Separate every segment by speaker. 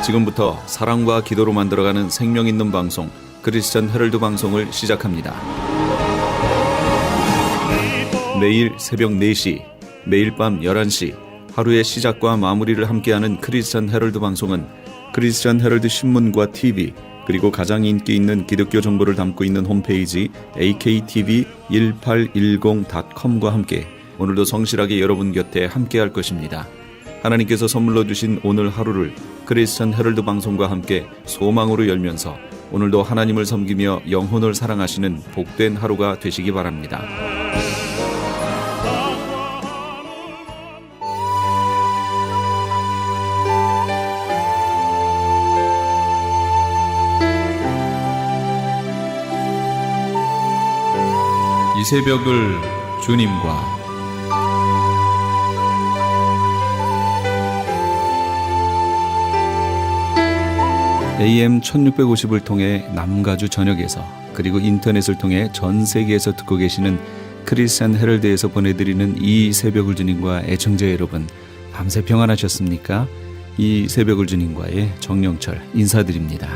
Speaker 1: 지금부터 사랑과 기도로 만들어가는 생명 있는 방송 크리스천 헤럴드 방송을 시작합니다. 매일 새벽 4시, 매일 밤 11시 하루의 시작과 마무리를 함께하는 크리스천 헤럴드 방송은 크리스천 헤럴드 신문과 TV 그리고 가장 인기 있는 기독교 정보를 담고 있는 홈페이지 aktv1810.com과 함께 오늘도 성실하게 여러분 곁에 함께할 것입니다. 하나님께서 선물로 주신 오늘 하루를 크리스천 헤럴드 방송과 함께 소망으로 열면서 오늘도 하나님을 섬기며 영혼을 사랑하시는 복된 하루가 되시기 바랍니다. 이 새벽을 주님과 AM 1650을 통해 남가주 전역에서 그리고 인터넷을 통해 전 세계에서 듣고 계시는 크리스천 헤럴드에서 보내드리는 이 새벽을 주님과 애청자 여러분, 밤새 평안하셨습니까? 이 새벽을 주님과의 정영철 인사드립니다.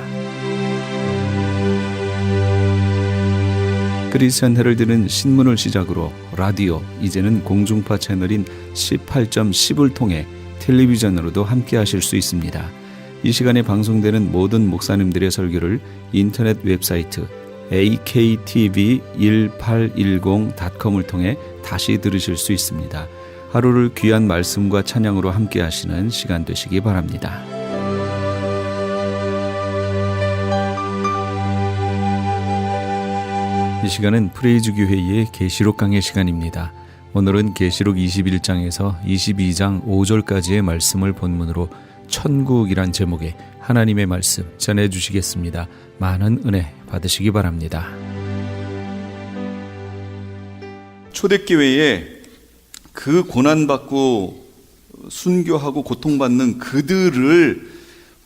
Speaker 1: 크리스천 헤럴드는 신문을 시작으로 라디오, 이제는 공중파 채널인 18.10을 통해 텔레비전으로도 함께 하실 수 있습니다. 이 시간에 방송되는 모든 목사님들의 설교를 인터넷 웹사이트 aktv1810.com을 통해 다시 들으실 수 있습니다. 하루를 귀한 말씀과 찬양으로 함께 하시는 시간 되시기 바랍니다. 이 시간은 프레이즈 교회의 계시록 강해 시간입니다. 오늘은 계시록 21장에서 22장 5절까지의 말씀을 본문으로 천국이란 제목의 하나님의 말씀 전해주시겠습니다. 많은 은혜 받으시기 바랍니다.
Speaker 2: 초대교회에 그 고난받고 순교하고 고통받는 그들을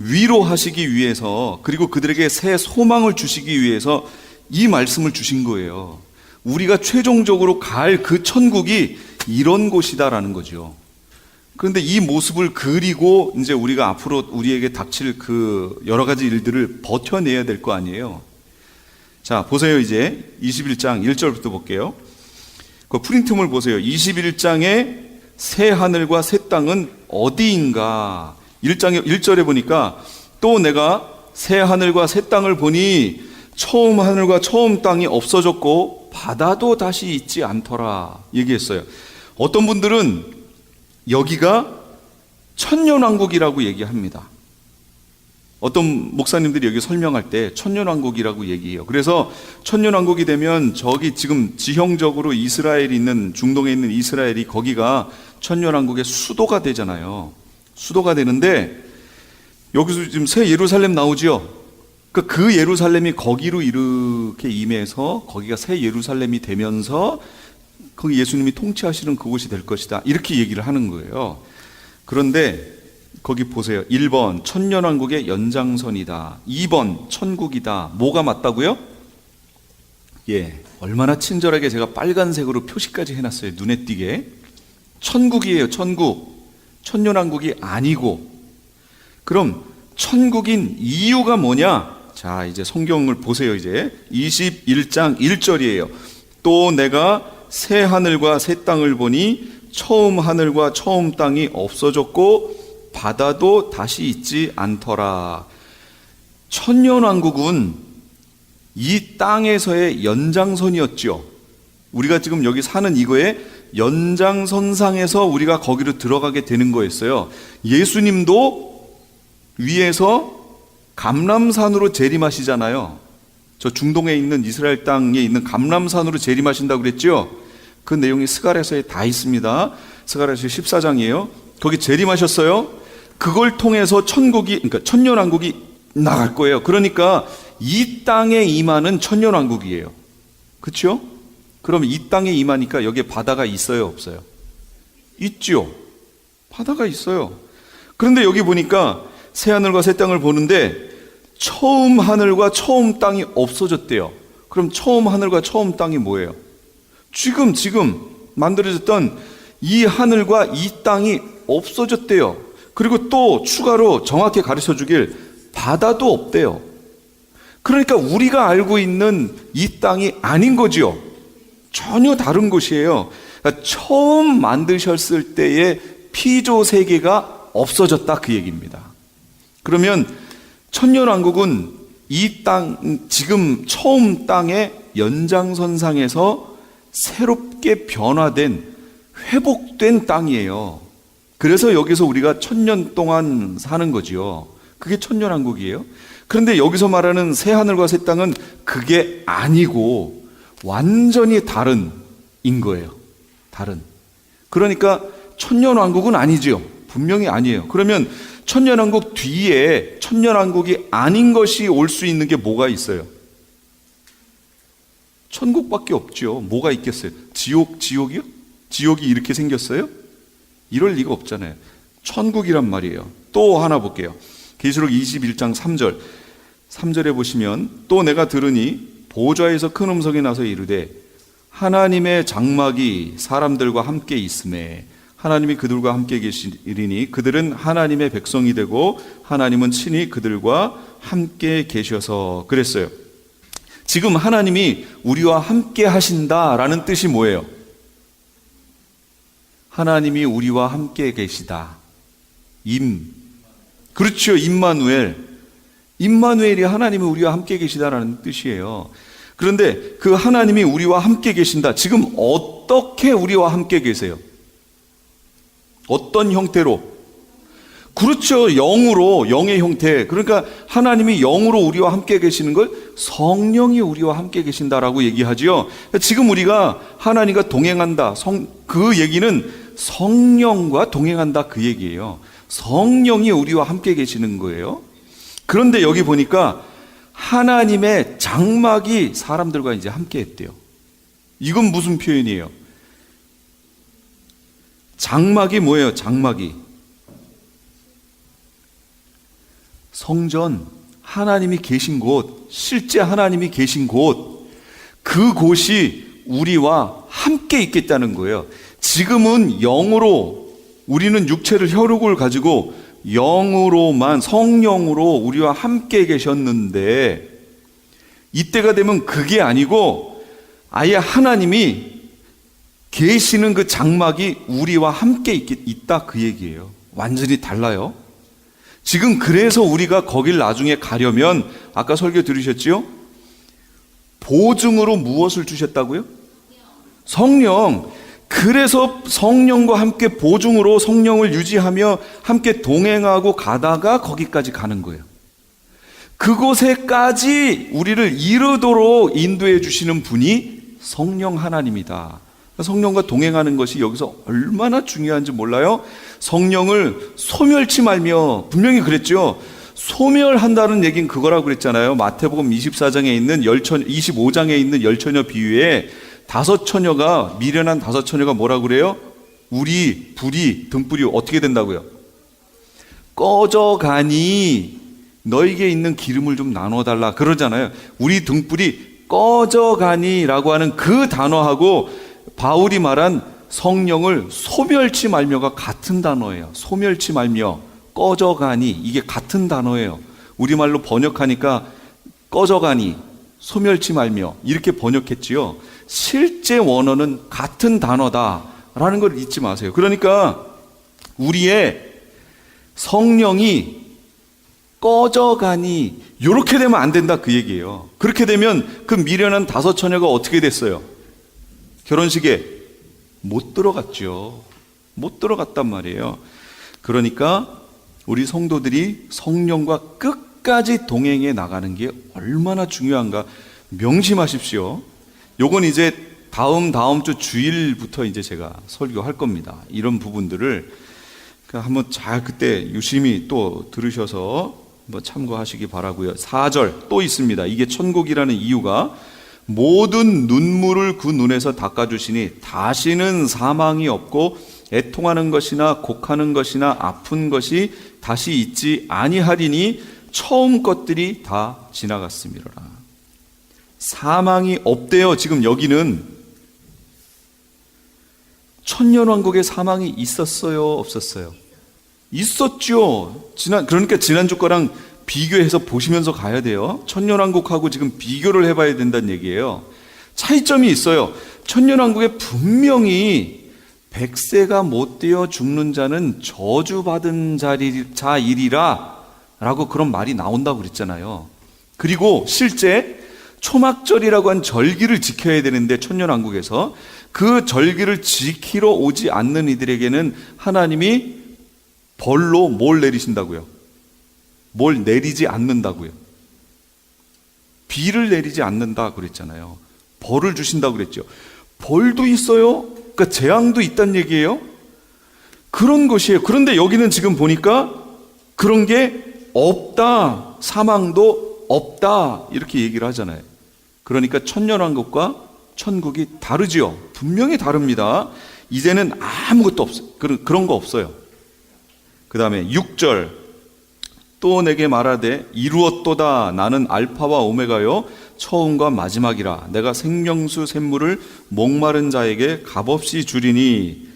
Speaker 2: 위로하시기 위해서, 그리고 그들에게 새 소망을 주시기 위해서 이 말씀을 주신 거예요. 우리가 최종적으로 갈 그 천국이 이런 곳이다라는 거죠. 그런데 이 모습을 그리고 이제 우리가 앞으로 우리에게 닥칠 그 여러 가지 일들을 버텨내야 될 거 아니에요. 자, 보세요. 이제 21장 1절부터 볼게요. 그 프린트물 보세요. 21장의 새 하늘과 새 땅은 어디인가? 1절에 보니까 또 내가 새 하늘과 새 땅을 보니 처음 하늘과 처음 땅이 없어졌고 바다도 다시 있지 않더라 얘기했어요. 어떤 분들은 여기가 천년왕국이라고 얘기합니다. 어떤 목사님들이 여기 설명할 때 천년왕국이라고 얘기해요. 그래서 천년왕국이 되면 저기 지금 지형적으로 이스라엘이 있는, 중동에 있는 이스라엘이 거기가 천년왕국의 수도가 되잖아요. 수도가 되는데 여기서 지금 새 예루살렘 나오죠. 그 예루살렘이 거기로 이렇게 임해서 거기가 새 예루살렘이 되면서 거기 예수님이 통치하시는 그곳이 될 것이다, 이렇게 얘기를 하는 거예요. 그런데 거기 보세요. 1번 천년왕국의 연장선이다, 2번 천국이다. 뭐가 맞다고요? 예, 얼마나 친절하게 제가 빨간색으로 표시까지 해놨어요. 눈에 띄게. 천국이에요. 천국. 천년왕국이 아니고. 그럼 천국인 이유가 뭐냐? 자, 이제 성경을 보세요. 이제 21장 1절이에요. 또 내가 새 하늘과 새 땅을 보니 처음 하늘과 처음 땅이 없어졌고 바다도 다시 있지 않더라. 천년왕국은 이 땅에서의 연장선이었죠. 우리가 지금 여기 사는 이거의 연장선상에서 우리가 거기로 들어가게 되는 거였어요. 예수님도 위에서 감람산으로 재림하시잖아요. 저 중동에 있는 이스라엘 땅에 있는 감람산으로 재림하신다고 그랬죠. 그 내용이 스가랴서에 다 있습니다. 스가랴서 14장이에요. 거기 재림하셨어요. 그걸 통해서 그러니까 천년왕국이 나갈 거예요. 그러니까 이 땅에 임하는 천년왕국이에요. 그렇죠? 그럼 이 땅에 임하니까 여기에 바다가 있어요, 없어요? 있죠. 바다가 있어요. 그런데 여기 보니까 새 하늘과 새 땅을 보는데 처음 하늘과 처음 땅이 없어졌대요. 그럼 처음 하늘과 처음 땅이 뭐예요? 지금 만들어졌던 이 하늘과 이 땅이 없어졌대요. 그리고 또 추가로 정확히 가르쳐 주길 바다도 없대요. 그러니까 우리가 알고 있는 이 땅이 아닌 거지요. 전혀 다른 곳이에요. 그러니까 처음 만드셨을 때의 피조 세계가 없어졌다 그 얘기입니다. 그러면 천년왕국은 이 땅, 지금 처음 땅의 연장선상에서 새롭게 변화된, 회복된 땅이에요. 그래서 여기서 우리가 1000년 동안 사는 거지요. 그게 천년왕국이에요. 그런데 여기서 말하는 새하늘과 새 땅은 그게 아니고 완전히 다른 인 거예요. 다른. 그러니까 천년왕국은 아니지요. 분명히 아니에요. 그러면 천년왕국 뒤에 천년왕국이 아닌 것이 올 수 있는 게 뭐가 있어요? 천국밖에 없죠. 뭐가 있겠어요? 지옥이요? 지옥이 이렇게 생겼어요? 이럴 리가 없잖아요. 천국이란 말이에요. 또 하나 볼게요. 계시록 21장 3절. 3절에 보시면 또 내가 들으니 보좌에서 큰 음성이 나서 이르되 하나님의 장막이 사람들과 함께 있음에 하나님이 그들과 함께 계시리니 그들은 하나님의 백성이 되고 하나님은 친히 그들과 함께 계셔서 그랬어요. 지금 하나님이 우리와 함께 하신다라는 뜻이 뭐예요? 하나님이 우리와 함께 계시다. 그렇죠. 임마누엘. 임마누엘이 하나님이 우리와 함께 계시다라는 뜻이에요. 그런데 그 하나님이 우리와 함께 계신다. 지금 어떻게 우리와 함께 계세요? 어떤 형태로? 그렇죠. 영으로, 영의 형태. 그러니까 하나님이 영으로 우리와 함께 계시는 걸 성령이 우리와 함께 계신다라고 얘기하지요. 지금 우리가 하나님과 동행한다. 그 얘기는 성령과 동행한다 그 얘기예요. 성령이 우리와 함께 계시는 거예요. 그런데 여기 보니까 하나님의 장막이 사람들과 이제 함께 했대요. 이건 무슨 표현이에요? 장막이 뭐예요? 장막이 성전, 하나님이 계신 곳, 실제 하나님이 계신 곳, 그곳이 우리와 함께 있겠다는 거예요. 지금은 영으로, 우리는 육체를 혈육을 가지고 영으로만, 성령으로 우리와 함께 계셨는데 이때가 되면 그게 아니고 아예 하나님이 계시는 그 장막이 우리와 함께 있다 그 얘기예요. 완전히 달라요. 지금 그래서 우리가 거길 나중에 가려면 아까 설교 들으셨지요? 보증으로 무엇을 주셨다고요? 성령. 그래서 성령과 함께 보증으로 성령을 유지하며 함께 동행하고 가다가 거기까지 가는 거예요. 그곳에까지 우리를 이르도록 인도해 주시는 분이 성령 하나님이다. 성령과 동행하는 것이 여기서 얼마나 중요한지 몰라요? 성령을 소멸치 말며, 분명히 그랬죠. 소멸한다는 얘기는 그거라고 그랬잖아요. 마태복음 24장에 있는 25장에 있는 열처녀 비유에 다섯 처녀가, 미련한 다섯 처녀가 뭐라고 그래요? 불이 등불이 어떻게 된다고요? 꺼져가니 너에게 있는 기름을 좀 나눠달라 그러잖아요. 우리 등불이 꺼져가니라고 하는 그 단어하고 바울이 말한 성령을 소멸치 말며가 같은 단어예요. 소멸치 말며, 꺼져가니, 이게 같은 단어예요. 우리말로 번역하니까 꺼져가니, 소멸치 말며 이렇게 번역했지요. 실제 원어는 같은 단어다라는 걸 잊지 마세요. 그러니까 우리의 성령이 꺼져가니 이렇게 되면 안 된다 그 얘기예요. 그렇게 되면 그 미련한 다섯 처녀가 어떻게 됐어요? 결혼식에 못 들어갔죠. 못 들어갔단 말이에요. 그러니까 우리 성도들이 성령과 끝까지 동행해 나가는 게 얼마나 중요한가 명심하십시오. 요건 이제 다음 주 주일부터 이제 제가 설교할 겁니다. 이런 부분들을 한번 잘 그때 유심히 또 들으셔서 한번 참고하시기 바라고요. 4절 또 있습니다. 이게 천국이라는 이유가 모든 눈물을 그 눈에서 닦아주시니 다시는 사망이 없고 애통하는 것이나 곡하는 것이나 아픈 것이 다시 있지 아니하리니 처음 것들이 다 지나갔음이로라. 사망이 없대요. 지금 여기는 천년왕국에 사망이 있었어요? 없었어요? 있었죠. 그러니까 지난주 거랑 비교해서 보시면서 가야 돼요. 천년왕국하고 지금 비교를 해봐야 된다는 얘기예요. 차이점이 있어요. 천년왕국에 분명히 100세가 못 되어 죽는 자는 저주받은 자이리라 라고 그런 말이 나온다고 그랬잖아요. 그리고 실제 초막절이라고 한 절기를 지켜야 되는데 천년왕국에서 그 절기를 지키러 오지 않는 이들에게는 하나님이 벌로 뭘 내리신다고요? 뭘 내리지 않는다고요? 비를 내리지 않는다 그랬잖아요. 벌을 주신다고 그랬죠. 벌도 있어요. 그러니까 재앙도 있다는 얘기예요. 그런 것이에요. 그런데 여기는 지금 보니까 그런 게 없다. 사망도 없다. 이렇게 얘기를 하잖아요. 그러니까 천년왕국과 천국이 다르지요. 분명히 다릅니다. 이제는 아무것도 없어요. 그런 거 없어요. 그 다음에 6절 또 내게 말하되 이루었도다. 나는 알파와 오메가요 처음과 마지막이라. 내가 생명수 샘물을 목마른 자에게 값없이 주리니.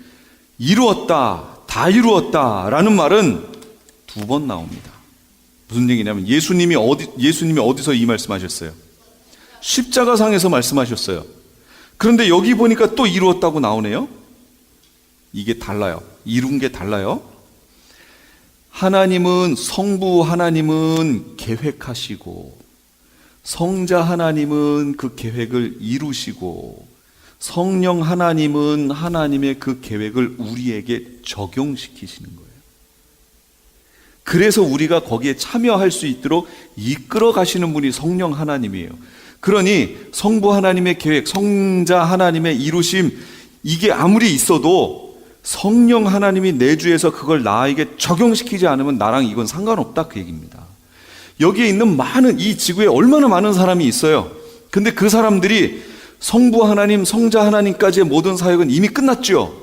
Speaker 2: 이루었다, 다 이루었다 라는 말은 2번 나옵니다. 무슨 얘기냐면 예수님이 어디서 이 말씀하셨어요? 십자가상에서 말씀하셨어요. 그런데 여기 보니까 또 이루었다고 나오네요. 이게 달라요. 이룬 게 달라요. 하나님은, 성부 하나님은 계획하시고 성자 하나님은 그 계획을 이루시고 성령 하나님은 하나님의 그 계획을 우리에게 적용시키시는 거예요. 그래서 우리가 거기에 참여할 수 있도록 이끌어 가시는 분이 성령 하나님이에요. 그러니 성부 하나님의 계획, 성자 하나님의 이루심, 이게 아무리 있어도 성령 하나님이 내주에서 그걸 나에게 적용시키지 않으면 나랑 이건 상관없다 그 얘기입니다. 여기에 있는 이 지구에 얼마나 많은 사람이 있어요. 근데 그 사람들이 성부 하나님, 성자 하나님까지의 모든 사역은 이미 끝났죠.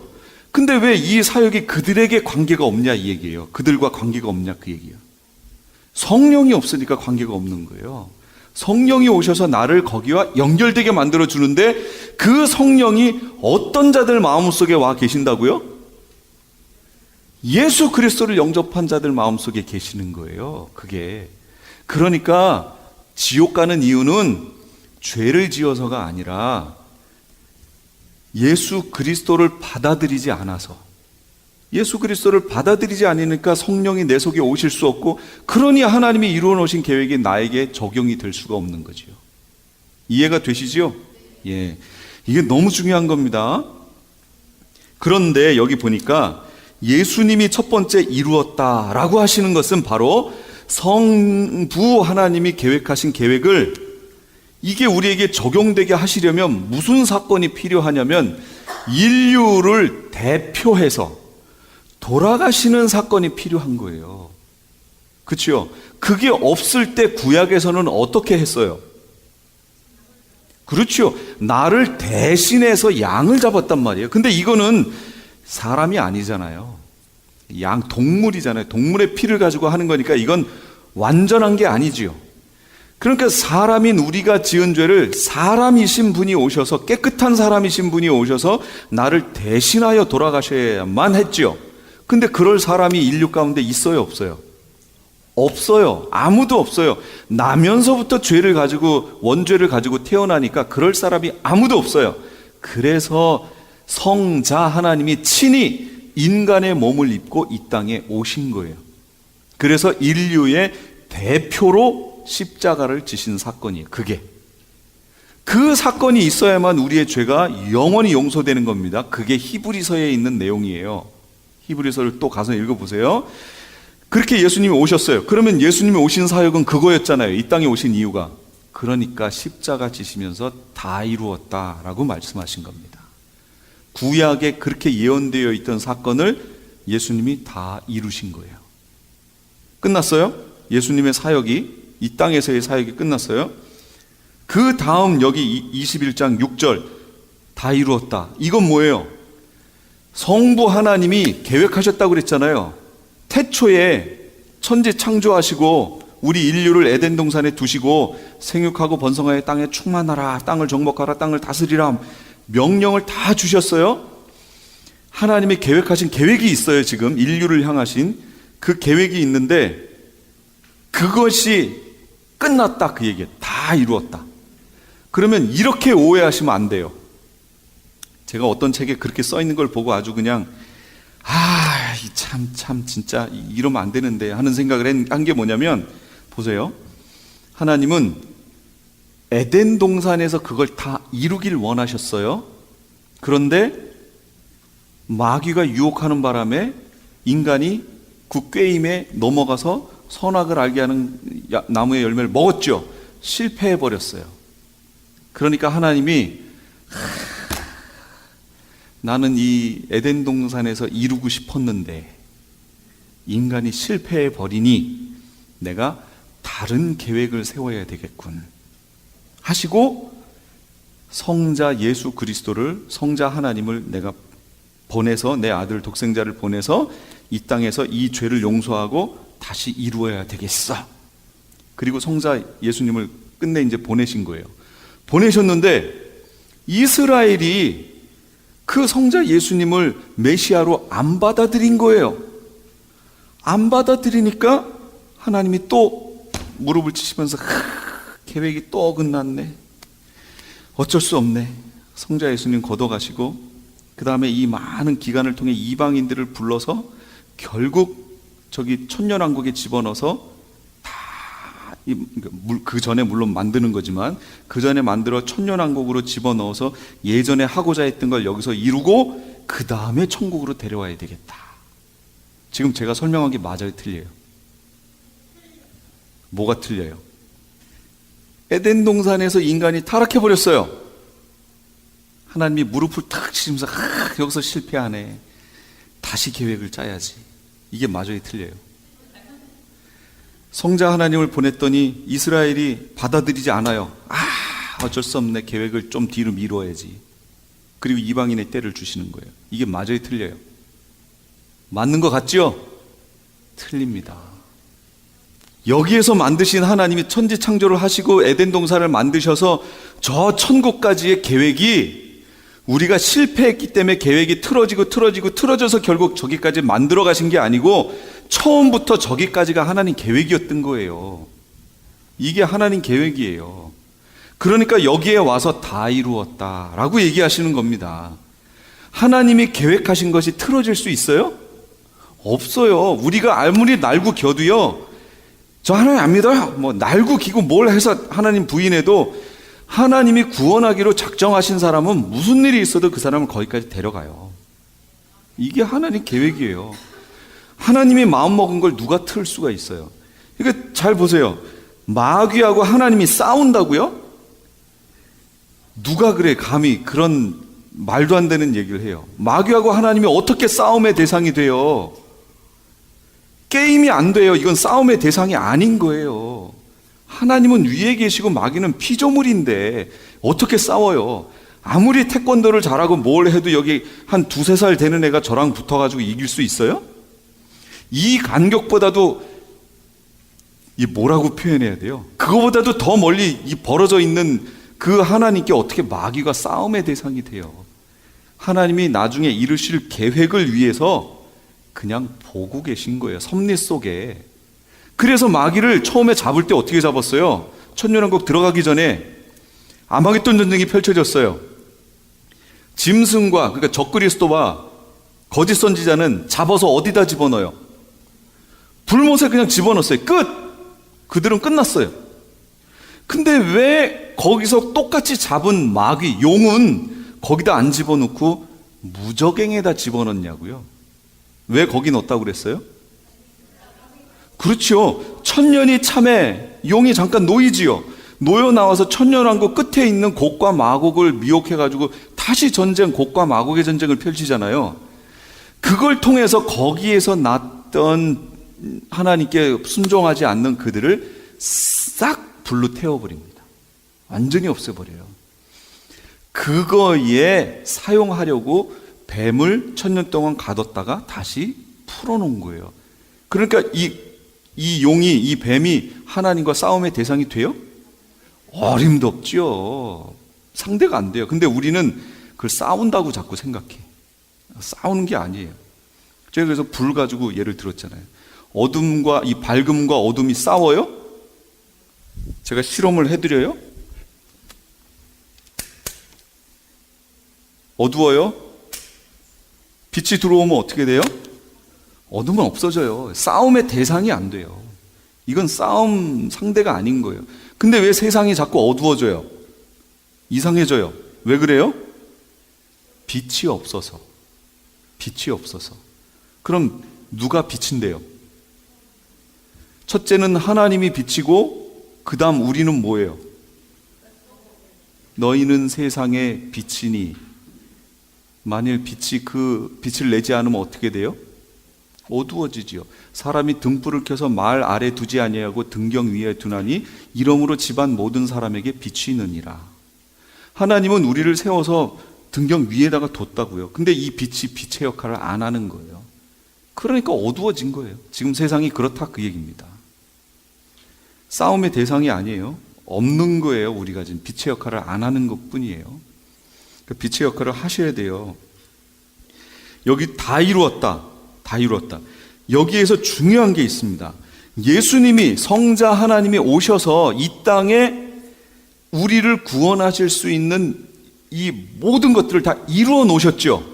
Speaker 2: 근데 왜 이 사역이 그들에게 관계가 없냐 이 얘기예요. 그들과 관계가 없냐 그 얘기예요. 성령이 없으니까 관계가 없는 거예요. 성령이 오셔서 나를 거기와 연결되게 만들어 주는데 그 성령이 어떤 자들 마음속에 와 계신다고요? 예수 그리스도를 영접한 자들 마음속에 계시는 거예요. 그게. 그러니까 지옥 가는 이유는 죄를 지어서가 아니라 예수 그리스도를 받아들이지 않아서, 예수 그리스도를 받아들이지 않으니까 성령이 내 속에 오실 수 없고, 그러니 하나님이 이루어 놓으신 계획이 나에게 적용이 될 수가 없는 거지요. 이해가 되시지요? 예. 이게 너무 중요한 겁니다. 그런데 여기 보니까 예수님이 첫 번째 이루었다라고 하시는 것은 바로 성부 하나님이 계획하신 계획을 이게 우리에게 적용되게 하시려면 무슨 사건이 필요하냐면 인류를 대표해서 돌아가시는 사건이 필요한 거예요. 그렇죠? 그게 없을 때 구약에서는 어떻게 했어요? 그렇죠. 나를 대신해서 양을 잡았단 말이에요. 근데 이거는 사람이 아니잖아요. 동물이잖아요. 동물의 피를 가지고 하는 거니까 이건 완전한 게 아니지요. 그러니까 사람인 우리가 지은 죄를 사람이신 분이 오셔서, 깨끗한 사람이신 분이 오셔서 나를 대신하여 돌아가셔야만 했지요. 근데 그럴 사람이 인류 가운데 있어요, 없어요? 없어요. 아무도 없어요. 나면서부터 원죄를 가지고 태어나니까 그럴 사람이 아무도 없어요. 그래서 성자 하나님이 친히 인간의 몸을 입고 이 땅에 오신 거예요. 그래서 인류의 대표로 십자가를 지신 사건이에요. 그 사건이 있어야만 우리의 죄가 영원히 용서되는 겁니다. 그게 히브리서에 있는 내용이에요. 히브리서를 또 가서 읽어보세요. 그렇게 예수님이 오셨어요. 그러면 예수님이 오신 사역은 그거였잖아요. 이 땅에 오신 이유가. 그러니까 십자가 지시면서 다 이루었다라고 말씀하신 겁니다. 구약에 그렇게 예언되어 있던 사건을 예수님이 다 이루신 거예요. 끝났어요? 예수님의 사역이, 이 땅에서의 사역이 끝났어요. 그 다음 여기 21장 6절 다 이루었다. 이건 뭐예요? 성부 하나님이 계획하셨다고 그랬잖아요. 태초에 천지 창조하시고 우리 인류를 에덴 동산에 두시고 생육하고 번성하여 땅에 충만하라, 땅을 정복하라, 땅을 다스리라 명령을 다 주셨어요. 하나님이 계획하신 계획이 있어요. 지금 인류를 향하신 그 계획이 있는데 그것이 끝났다, 그 얘기예요. 다 이루었다. 그러면 이렇게 오해하시면 안 돼요. 제가 어떤 책에 그렇게 써 있는 걸 보고 아주 그냥 참 진짜 이러면 안 되는데 하는 생각을 한 게 뭐냐면, 보세요. 하나님은 에덴 동산에서 그걸 다 이루길 원하셨어요. 그런데 마귀가 유혹하는 바람에 인간이 그 꾀임에 넘어가서 선악을 알게 하는 나무의 열매를 먹었죠. 실패해 버렸어요. 그러니까 하나님이 나는 이 에덴 동산에서 이루고 싶었는데 인간이 실패해 버리니 내가 다른 계획을 세워야 되겠군 하시고, 성자 예수 그리스도를, 성자 하나님을 내가 보내서, 내 아들 독생자를 보내서 이 땅에서 이 죄를 용서하고 다시 이루어야 되겠어. 그리고 성자 예수님을 끝내 이제 보내신 거예요. 보내셨는데 이스라엘이 그 성자 예수님을 메시아로 안 받아들인 거예요. 안 받아들이니까 하나님이 또 무릎을 치시면서 계획이 또 어긋났네. 어쩔 수 없네. 성자 예수님 걷어가시고 그 다음에 이 많은 기간을 통해 이방인들을 불러서 결국 저기 천년왕국에 집어넣어서 그 전에 물론 만드는 거지만 그 전에 만들어 천년왕국으로 집어넣어서 예전에 하고자 했던 걸 여기서 이루고 그 다음에 천국으로 데려와야 되겠다. 지금 제가 설명한 게 맞아요, 틀려요? 뭐가 틀려요? 에덴 동산에서 인간이 타락해버렸어요. 하나님이 무릎을 탁 치면서 여기서 실패하네, 다시 계획을 짜야지. 이게 맞아요, 틀려요? 성자 하나님을 보냈더니 이스라엘이 받아들이지 않아요. 어쩔 수 없네, 계획을 좀 뒤로 미뤄야지. 그리고 이방인의 때를 주시는 거예요. 이게 맞아요, 틀려요? 맞는 것 같죠? 틀립니다. 여기에서 만드신 하나님이 천지 창조를 하시고 에덴 동산을 만드셔서 저 천국까지의 계획이 우리가 실패했기 때문에 계획이 틀어져서 결국 저기까지 만들어 가신 게 아니고 처음부터 저기까지가 하나님 계획이었던 거예요. 이게 하나님 계획이에요. 그러니까 여기에 와서 다 이루었다라고 얘기하시는 겁니다. 하나님이 계획하신 것이 틀어질 수 있어요? 없어요. 우리가 아무리 날고 겨도요, 저 하나님 안 믿어요, 뭐 날고 기고 뭘 해서 하나님 부인해도 하나님이 구원하기로 작정하신 사람은 무슨 일이 있어도 그 사람을 거기까지 데려가요. 이게 하나님 계획이에요. 하나님이 마음먹은 걸 누가 틀 수가 있어요? 그러니까 잘 보세요. 마귀하고 하나님이 싸운다고요? 누가 그래 감히 그런 말도 안 되는 얘기를 해요. 마귀하고 하나님이 어떻게 싸움의 대상이 돼요? 게임이 안 돼요. 이건 싸움의 대상이 아닌 거예요. 하나님은 위에 계시고 마귀는 피조물인데 어떻게 싸워요? 아무리 태권도를 잘하고 뭘 해도 여기 한 2-3살 되는 애가 저랑 붙어가지고 이길 수 있어요? 이 간격보다도 이 뭐라고 표현해야 돼요? 그거보다도 더 멀리 이 벌어져 있는 그 하나님께 어떻게 마귀가 싸움의 대상이 돼요? 하나님이 나중에 이루실 계획을 위해서 그냥 보고 계신 거예요, 섭리 속에. 그래서 마귀를 처음에 잡을 때 어떻게 잡았어요? 천년왕국 들어가기 전에 아마겟돈 전쟁이 펼쳐졌어요. 짐승과, 그러니까 적그리스도와 거짓 선지자는 잡아서 어디다 집어넣어요? 불못에 그냥 집어넣었어요. 끝! 그들은 끝났어요. 근데 왜 거기서 똑같이 잡은 마귀, 용은 거기다 안 집어넣고 무저갱에다 집어넣냐고요? 왜 거기 넣었다고 그랬어요? 그렇죠. 천년이 참에 용이 잠깐 놓이지요. 놓여 나와서 천년왕국 끝에 있는 곡과 마곡을 미혹해가지고 다시 전쟁, 곡과 마곡의 전쟁을 펼치잖아요. 그걸 통해서 거기에서 났던 하나님께 순종하지 않는 그들을 싹 불로 태워버립니다. 완전히 없애버려요. 그거에 사용하려고 뱀을 1000년 동안 가뒀다가 다시 풀어놓은 거예요. 그러니까 이 용이, 이 뱀이 하나님과 싸움의 대상이 돼요? 어림도 없죠. 상대가 안 돼요. 근데 우리는 그걸 싸운다고 자꾸 생각해. 싸우는 게 아니에요. 제가 그래서 불 가지고 예를 들었잖아요. 어둠과 이 밝음과 어둠이 싸워요? 제가 실험을 해드려요? 어두워요? 빛이 들어오면 어떻게 돼요? 어둠은 없어져요. 싸움의 대상이 안 돼요. 이건 싸움 상대가 아닌 거예요. 근데 왜 세상이 자꾸 어두워져요? 이상해져요. 왜 그래요? 빛이 없어서. 빛이 없어서. 그럼 누가 빛인데요? 첫째는 하나님이 빛이고 그 다음 우리는 뭐예요? 너희는 세상의 빛이니. 만일 빛이 그 빛을 내지 않으면 어떻게 돼요? 어두워지지요. 사람이 등불을 켜서 말 아래 두지 아니하고 등경 위에 두나니 이러므로 집안 모든 사람에게 빛이 있느니라. 하나님은 우리를 세워서 등경 위에다가 뒀다고요. 근데 이 빛이 빛의 역할을 안 하는 거예요. 그러니까 어두워진 거예요. 지금 세상이 그렇다 그 얘기입니다. 싸움의 대상이 아니에요. 없는 거예요. 우리가 지금 빛의 역할을 안 하는 것뿐이에요. 빛의 역할을 하셔야 돼요. 여기 다 이루었다. 다 이루었다. 여기에서 중요한 게 있습니다. 예수님이 성자 하나님이 오셔서 이 땅에 우리를 구원하실 수 있는 이 모든 것들을 다 이루어 놓으셨죠.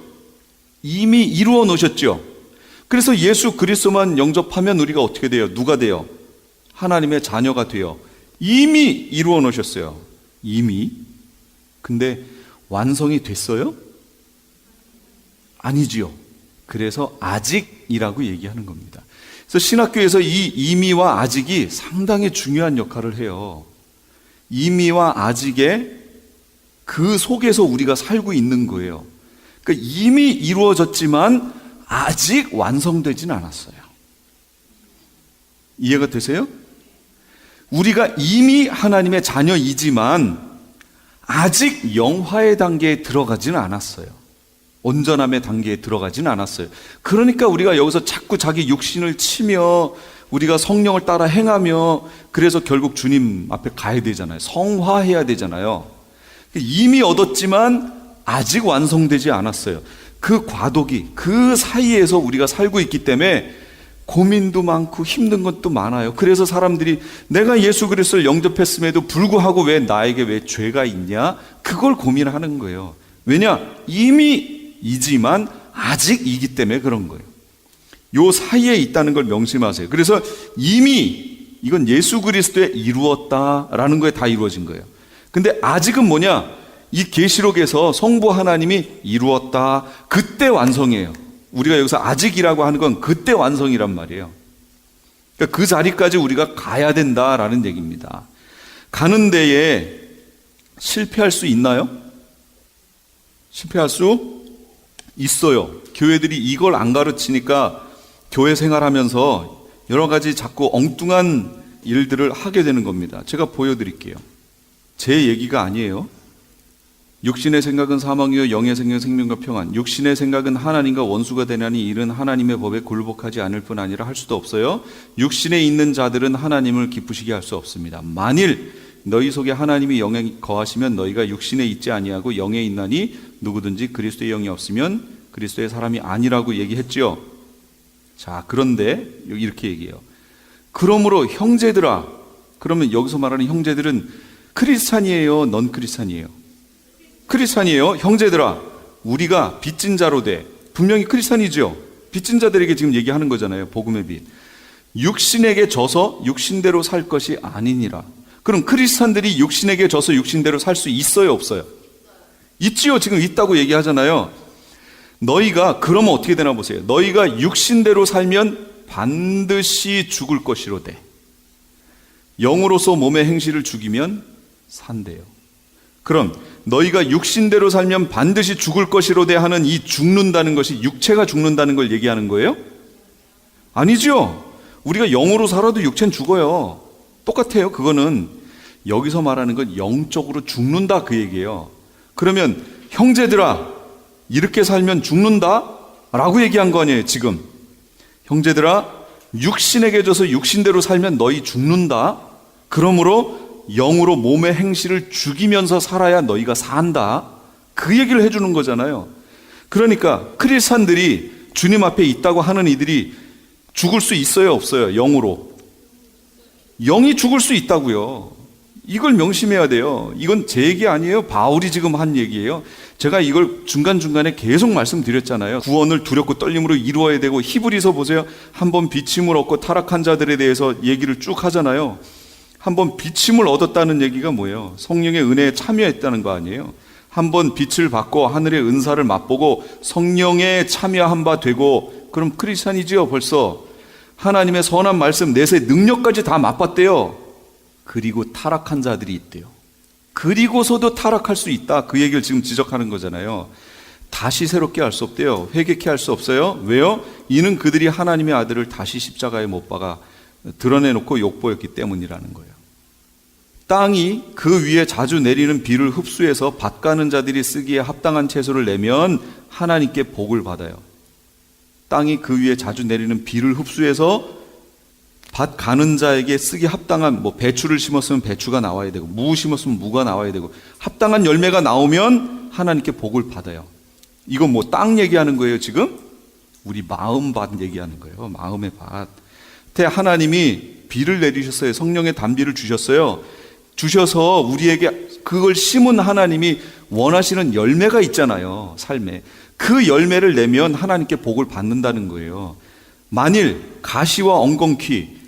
Speaker 2: 이미 이루어 놓으셨죠. 그래서 예수 그리스도만 영접하면 우리가 어떻게 돼요? 누가 돼요? 하나님의 자녀가 돼요. 이미 이루어 놓으셨어요. 이미. 근데 완성이 됐어요? 아니지요. 그래서 아직이라고 얘기하는 겁니다. 그래서 신학교에서 이 이미와 아직이 상당히 중요한 역할을 해요. 이미와 아직의 그 속에서 우리가 살고 있는 거예요. 그러니까 이미 이루어졌지만 아직 완성되진 않았어요. 이해가 되세요? 우리가 이미 하나님의 자녀이지만 아직 영화의 단계에 들어가지는 않았어요. 온전함의 단계에 들어가지는 않았어요. 그러니까 우리가 여기서 자꾸 자기 육신을 치며 우리가 성령을 따라 행하며 그래서 결국 주님 앞에 가야 되잖아요. 성화해야 되잖아요. 이미 얻었지만 아직 완성되지 않았어요. 그 과도기, 그 사이에서 우리가 살고 있기 때문에 고민도 많고 힘든 것도 많아요. 그래서 사람들이 내가 예수 그리스도를 영접했음에도 불구하고 왜 나에게 왜 죄가 있냐? 그걸 고민하는 거예요. 왜냐? 이미 이지만 아직이기 때문에 그런 거예요. 요 사이에 있다는 걸 명심하세요. 그래서 이미 이건 예수 그리스도에 이루었다라는 거에 다 이루어진 거예요. 근데 아직은 뭐냐? 이 계시록에서 성부 하나님이 이루었다. 그때 완성이에요. 우리가 여기서 아직이라고 하는 건 그때 완성이란 말이에요. 그러니까 그 자리까지 우리가 가야 된다라는 얘기입니다. 가는 데에 실패할 수 있나요? 실패할 수 있어요. 교회들이 이걸 안 가르치니까 교회 생활하면서 여러 가지 자꾸 엉뚱한 일들을 하게 되는 겁니다. 제가 보여드릴게요. 제 얘기가 아니에요. 육신의 생각은 사망이요 영의 생각은 생명과 평안. 육신의 생각은 하나님과 원수가 되나니 이는 하나님의 법에 굴복하지 않을 뿐 아니라 할 수도 없어요. 육신에 있는 자들은 하나님을 기쁘시게 할 수 없습니다. 만일 너희 속에 하나님이 영에 거하시면 너희가 육신에 있지 아니하고 영에 있나니 누구든지 그리스도의 영이 없으면 그리스도의 사람이 아니라고 얘기했죠. 자, 그런데 여기 이렇게 얘기해요. 그러므로 형제들아, 그러면 여기서 말하는 형제들은 크리스찬이에요, 넌 크리스찬이에요? 크리스찬이에요. 형제들아, 우리가 빚진 자로 돼. 분명히 크리스찬이죠. 빚진 자들에게 지금 얘기하는 거잖아요. 복음의 빚. 육신에게 져서 육신대로 살 것이 아니니라. 그럼 크리스찬들이 육신에게 져서 육신대로 살 수 있어요, 없어요? 있지요. 지금 있다고 얘기하잖아요. 너희가 그러면 어떻게 되나 보세요. 너희가 육신대로 살면 반드시 죽을 것이로되 영으로서 몸의 행실을 죽이면 산대요. 그럼 너희가 육신대로 살면 반드시 죽을 것이로되 하는 이 죽는다는 것이 육체가 죽는다는 걸 얘기하는 거예요? 아니죠. 우리가 영으로 살아도 육체는 죽어요. 똑같아요. 그거는 여기서 말하는 건 영적으로 죽는다 그 얘기예요. 그러면 형제들아 이렇게 살면 죽는다? 라고 얘기한 거 아니에요 지금. 형제들아 육신에게 져서 육신대로 살면 너희 죽는다. 그러므로 영으로 몸의 행실을 죽이면서 살아야 너희가 산다. 그 얘기를 해주는 거잖아요. 그러니까 크리스찬들이 주님 앞에 있다고 하는 이들이 죽을 수 있어요, 없어요? 영으로. 영이 죽을 수 있다고요. 이걸 명심해야 돼요. 이건 제 얘기 아니에요. 바울이 지금 한 얘기예요. 제가 이걸 중간중간에 계속 말씀드렸잖아요. 구원을 두렵고 떨림으로 이루어야 되고, 히브리서 보세요. 한번 비침을 얻고 타락한 자들에 대해서 얘기를 쭉 하잖아요. 한번 비침을 얻었다는 얘기가 뭐예요? 성령의 은혜에 참여했다는 거 아니에요? 한번 빛을 받고 하늘의 은사를 맛보고 성령에 참여한 바 되고, 그럼 크리스찬이지요. 벌써 하나님의 선한 말씀, 내세 능력까지 다 맛봤대요. 그리고 타락한 자들이 있대요. 그리고서도 타락할 수 있다. 그 얘기를 지금 지적하는 거잖아요. 다시 새롭게 할 수 없대요. 회개케 할 수 없어요. 왜요? 이는 그들이 하나님의 아들을 다시 십자가에 못 박아 드러내놓고 욕보였기 때문이라는 거예요. 땅이 그 위에 자주 내리는 비를 흡수해서 밭 가는 자들이 쓰기에 합당한 채소를 내면 하나님께 복을 받아요. 땅이 그 위에 자주 내리는 비를 흡수해서 밭 가는 자에게 쓰기 합당한, 배추를 심었으면 배추가 나와야 되고, 무 심었으면 무가 나와야 되고, 합당한 열매가 나오면 하나님께 복을 받아요. 이건 땅 얘기하는 거예요, 지금? 우리 마음밭 얘기하는 거예요. 마음의 밭에 하나님이 비를 내리셨어요. 성령의 단비를 주셨어요. 주셔서 우리에게 그걸 심은 하나님이 원하시는 열매가 있잖아요, 삶에. 그 열매를 내면 하나님께 복을 받는다는 거예요. 만일 가시와 엉겅퀴,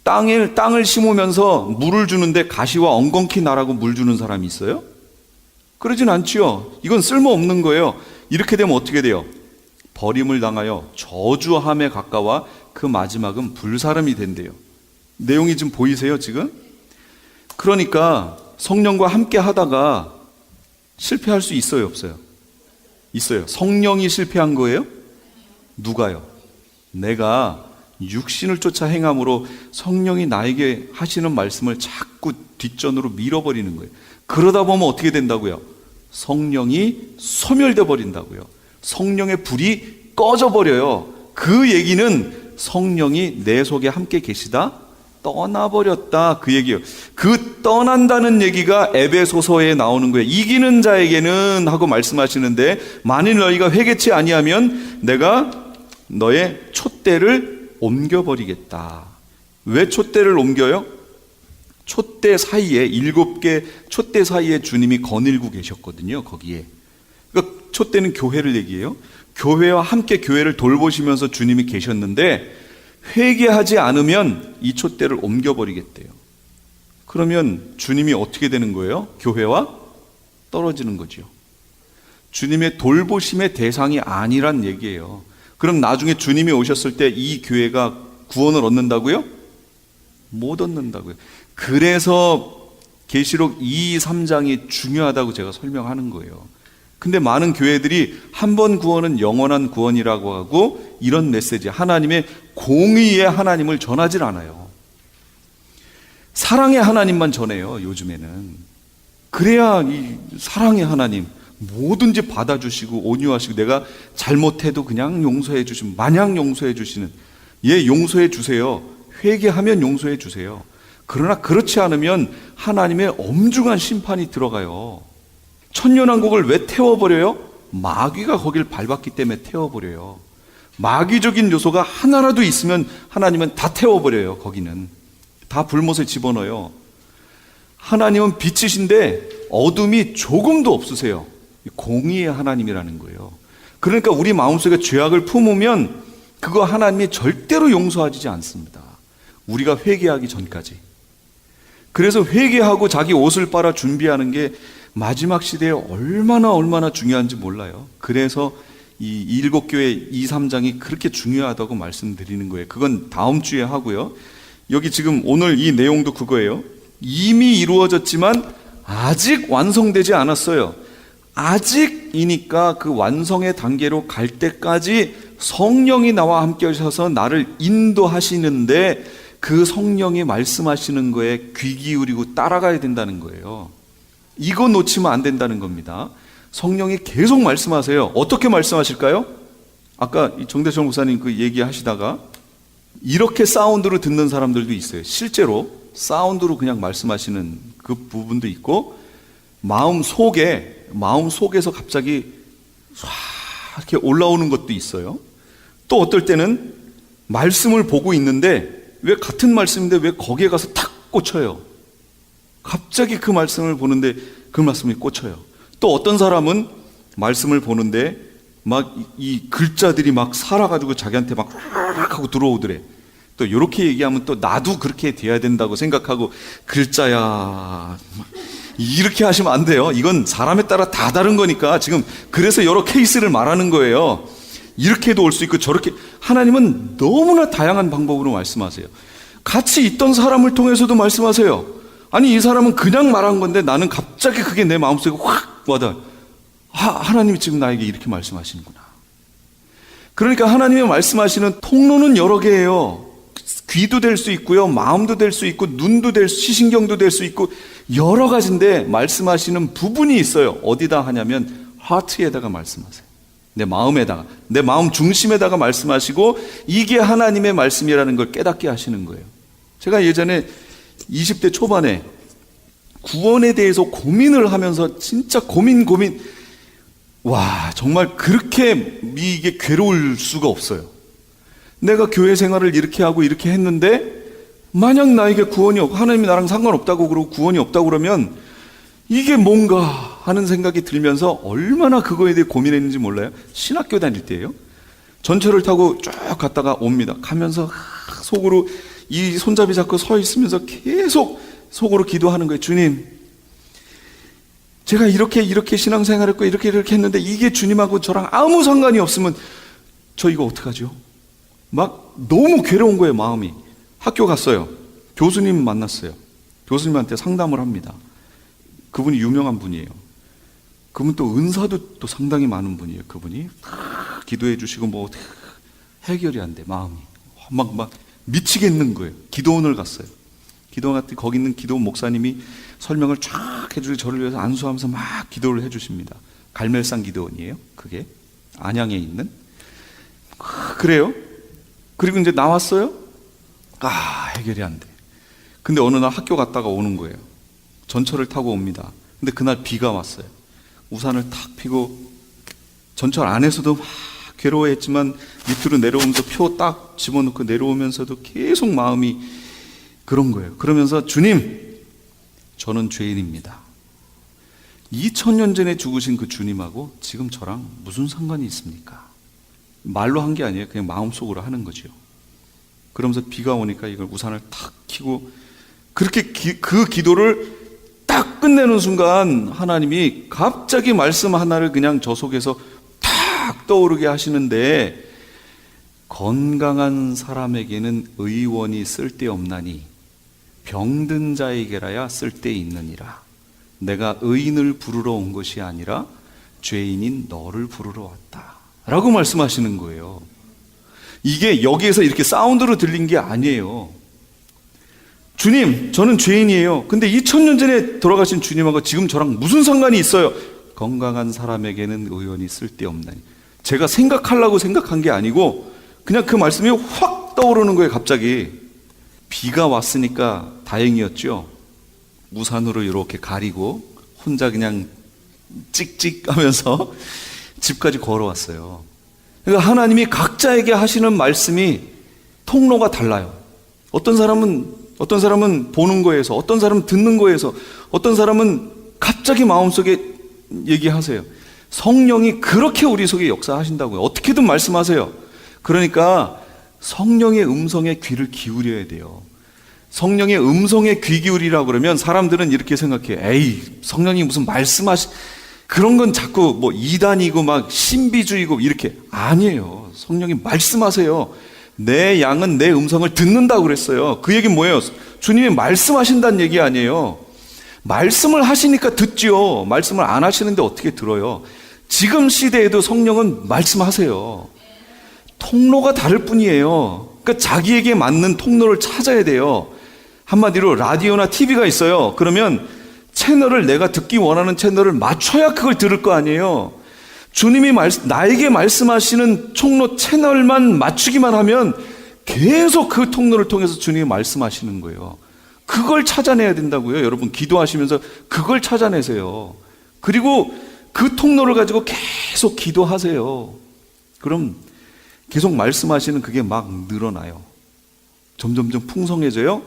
Speaker 2: 땅을 심으면서 물을 주는데 가시와 엉겅퀴 나라고 물 주는 사람이 있어요? 그러진 않지요. 이건 쓸모없는 거예요. 이렇게 되면 어떻게 돼요? 버림을 당하여 저주함에 가까워 그 마지막은 불사름이 된대요. 내용이 지금 보이세요, 지금? 그러니까 성령과 함께 하다가 실패할 수 있어요, 없어요? 있어요. 성령이 실패한 거예요? 누가요? 내가 육신을 쫓아 행함으로 성령이 나에게 하시는 말씀을 자꾸 뒷전으로 밀어버리는 거예요. 그러다 보면 어떻게 된다고요? 성령이 소멸돼 버린다고요. 성령의 불이 꺼져버려요. 그 얘기는 성령이 내 속에 함께 계시다 떠나버렸다, 그 얘기예요. 그 떠난다는 얘기가 에베소서에 나오는 거예요. 이기는 자에게는 하고 말씀하시는데, 만일 너희가 회개치 아니하면 내가 너의 촛대를 옮겨버리겠다. 왜 촛대를 옮겨요? 촛대 사이에, 7개 촛대 사이에 주님이 거닐고 계셨거든요, 거기에. 그러니까 촛대는 교회를 얘기해요. 교회와 함께 교회를 돌보시면서 주님이 계셨는데, 회개하지 않으면 이 촛대를 옮겨버리겠대요. 그러면 주님이 어떻게 되는 거예요? 교회와 떨어지는 거죠. 주님의 돌보심의 대상이 아니란 얘기예요. 그럼 나중에 주님이 오셨을 때 이 교회가 구원을 얻는다고요? 못 얻는다고요. 그래서 계시록 2, 3장이 중요하다고 제가 설명하는 거예요. 근데 많은 교회들이 한 번 구원은 영원한 구원이라고 하고, 이런 메시지, 하나님의 공의의 하나님을 전하질 않아요. 사랑의 하나님만 전해요, 요즘에는. 그래야 이 사랑의 하나님, 뭐든지 받아주시고 온유하시고, 내가 잘못해도 그냥 용서해 주시면, 마냥 용서해 주시는, 용서해 주세요. 회개하면 용서해 주세요. 그러나 그렇지 않으면 하나님의 엄중한 심판이 들어가요. 천년왕국을 왜 태워버려요? 마귀가 거길 밟았기 때문에 태워버려요. 마귀적인 요소가 하나라도 있으면 하나님은 다 태워버려요. 거기는 다 불못에 집어넣어요. 하나님은 빛이신데 어둠이 조금도 없으세요. 공의의 하나님이라는 거예요. 그러니까 우리 마음속에 죄악을 품으면 그거 하나님이 절대로 용서하지 않습니다. 우리가 회개하기 전까지. 그래서 회개하고 자기 옷을 빨아 준비하는 게 마지막 시대에 얼마나 중요한지 몰라요. 그래서 이 7교회 2, 3장이 그렇게 중요하다고 말씀드리는 거예요. 그건 다음 주에 하고요. 여기 지금 오늘 이 내용도 그거예요. 이미 이루어졌지만 아직 완성되지 않았어요. 아직이니까 그 완성의 단계로 갈 때까지 성령이 나와 함께 하셔서 나를 인도하시는데, 그 성령이 말씀하시는 거에 귀 기울이고 따라가야 된다는 거예요. 이거 놓치면 안 된다는 겁니다. 성령이 계속 말씀하세요. 어떻게 말씀하실까요? 아까 정대철 목사님 그 얘기하시다가 이렇게 사운드로 듣는 사람들도 있어요. 실제로 사운드로 그냥 말씀하시는 그 부분도 있고, 마음 속에서 갑자기 쏴 이렇게 올라오는 것도 있어요. 또 어떨 때는 말씀을 보고 있는데 왜 같은 말씀인데 왜 거기에 가서 탁 꽂혀요? 갑자기 그 말씀을 보는데 그 말씀이 꽂혀요. 또 어떤 사람은 말씀을 보는데 막 이 글자들이 막 살아가지고 자기한테 막 하고 들어오더래. 또 이렇게 얘기하면 또 나도 그렇게 돼야 된다고 생각하고 글자야 이렇게 하시면 안 돼요. 이건 사람에 따라 다 다른 거니까 지금 그래서 여러 케이스를 말하는 거예요. 이렇게도 올 수 있고 저렇게. 하나님은 너무나 다양한 방법으로 말씀하세요. 같이 있던 사람을 통해서도 말씀하세요. 아니 이 사람은 그냥 말한 건데 나는 갑자기 그게 내 마음속에 확 와닿아요. 하나님이 지금 나에게 이렇게 말씀하시는구나. 그러니까 하나님이 말씀하시는 통로는 여러 개예요. 귀도 될 수 있고요, 마음도 될 수 있고, 눈도 될 수, 시신경도 될 수 있고 여러 가지인데 말씀하시는 부분이 있어요. 어디다 하냐면 하트에다가 말씀하세요. 내 마음에다가, 내 마음 중심에다가 말씀하시고 이게 하나님의 말씀이라는 걸 깨닫게 하시는 거예요. 제가 예전에 20대 초반에 구원에 대해서 고민을 하면서 진짜 고민 와 정말 그렇게 이게 괴로울 수가 없어요. 내가 교회 생활을 이렇게 하고 이렇게 했는데 만약 나에게 구원이 없고 하나님이 나랑 상관없다고 그러고 구원이 없다고 그러면 이게 뭔가 하는 생각이 들면서 얼마나 그거에 대해 고민했는지 몰라요. 신학교 다닐 때예요. 전철을 타고 쭉 갔다가 옵니다. 가면서 속으로 이 손잡이 잡고 서 있으면서 계속 속으로 기도하는 거예요. 주님, 제가 이렇게 신앙생활했고 이렇게 했는데 이게 주님하고 저랑 아무 상관이 없으면 저 이거 어떡하죠? 막 너무 괴로운 거예요, 마음이. 학교 갔어요. 교수님 만났어요. 교수님한테 상담을 합니다. 그분이 유명한 분이에요. 그분 또 은사도 또 상당히 많은 분이에요. 그분이 기도해 주시고 뭐 해결이 안 돼, 마음이. 막 미치겠는 거예요. 기도원을 갔어요. 기도원 갔더니 거기 있는 기도원 목사님이 설명을 쫙 해주고 저를 위해서 안수하면서 막 기도를 해주십니다. 갈멜산 기도원이에요. 그게 안양에 있는. 그래요. 그리고 이제 나왔어요. 해결이 안 돼. 근데 어느 날 학교 갔다가 오는 거예요. 전철을 타고 옵니다. 근데 그날 비가 왔어요. 우산을 탁 펴고 전철 안에서도 막 괴로워했지만 밑으로 내려오면서 표 딱 집어넣고 내려오면서도 계속 마음이 그런 거예요. 그러면서 주님, 저는 죄인입니다. 2000년 전에 죽으신 그 주님하고 지금 저랑 무슨 상관이 있습니까? 말로 한 게 아니에요. 그냥 마음속으로 하는 거죠. 그러면서 비가 오니까 이걸 우산을 탁 켜고 그렇게 그 기도를 딱 끝내는 순간 하나님이 갑자기 말씀 하나를 그냥 저 속에서 탁 떠오르게 하시는데, 건강한 사람에게는 의원이 쓸데없나니 병든 자에게라야 쓸데있느니라. 내가 의인을 부르러 온 것이 아니라 죄인인 너를 부르러 왔다 라고 말씀하시는 거예요. 이게 여기에서 이렇게 사운드로 들린 게 아니에요. 주님, 저는 죄인이에요. 근데 2000년 전에 돌아가신 주님하고 지금 저랑 무슨 상관이 있어요? 건강한 사람에게는 의원이 쓸데없나니. 제가 생각하려고 생각한 게 아니고 그냥 그 말씀이 확 떠오르는 거예요. 갑자기 비가 왔으니까 다행이었죠. 우산으로 이렇게 가리고 혼자 그냥 찍찍 하면서 집까지 걸어왔어요. 그러니까 하나님이 각자에게 하시는 말씀이 통로가 달라요. 어떤 사람은 보는 거에서, 어떤 사람은 듣는 거에서, 어떤 사람은 갑자기 마음속에 얘기하세요. 성령이 그렇게 우리 속에 역사하신다고요. 어떻게든 말씀하세요. 그러니까 성령의 음성에 귀를 기울여야 돼요. 성령의 음성에 귀 기울이라고 그러면 사람들은 이렇게 생각해. 에이, 성령이 무슨 그런 건 자꾸 뭐 이단이고 막 신비주의고 이렇게. 아니에요. 성령이 말씀하세요. 내 양은 내 음성을 듣는다고 그랬어요. 그 얘기는 뭐예요? 주님이 말씀하신다는 얘기 아니에요. 말씀을 하시니까 듣지요. 말씀을 안 하시는데 어떻게 들어요? 지금 시대에도 성령은 말씀하세요. 통로가 다를 뿐이에요. 그러니까 자기에게 맞는 통로를 찾아야 돼요. 한마디로 라디오나 TV가 있어요. 그러면 채널을, 내가 듣기 원하는 채널을 맞춰야 그걸 들을 거 아니에요. 주님이 나에게 말씀하시는 통로 채널만 맞추기만 하면 계속 그 통로를 통해서 주님이 말씀하시는 거예요. 그걸 찾아내야 된다고요. 여러분 기도하시면서 그걸 찾아내세요. 그리고 그 통로를 가지고 계속 기도하세요. 그럼 계속 말씀하시는 그게 막 늘어나요. 점점점 풍성해져요.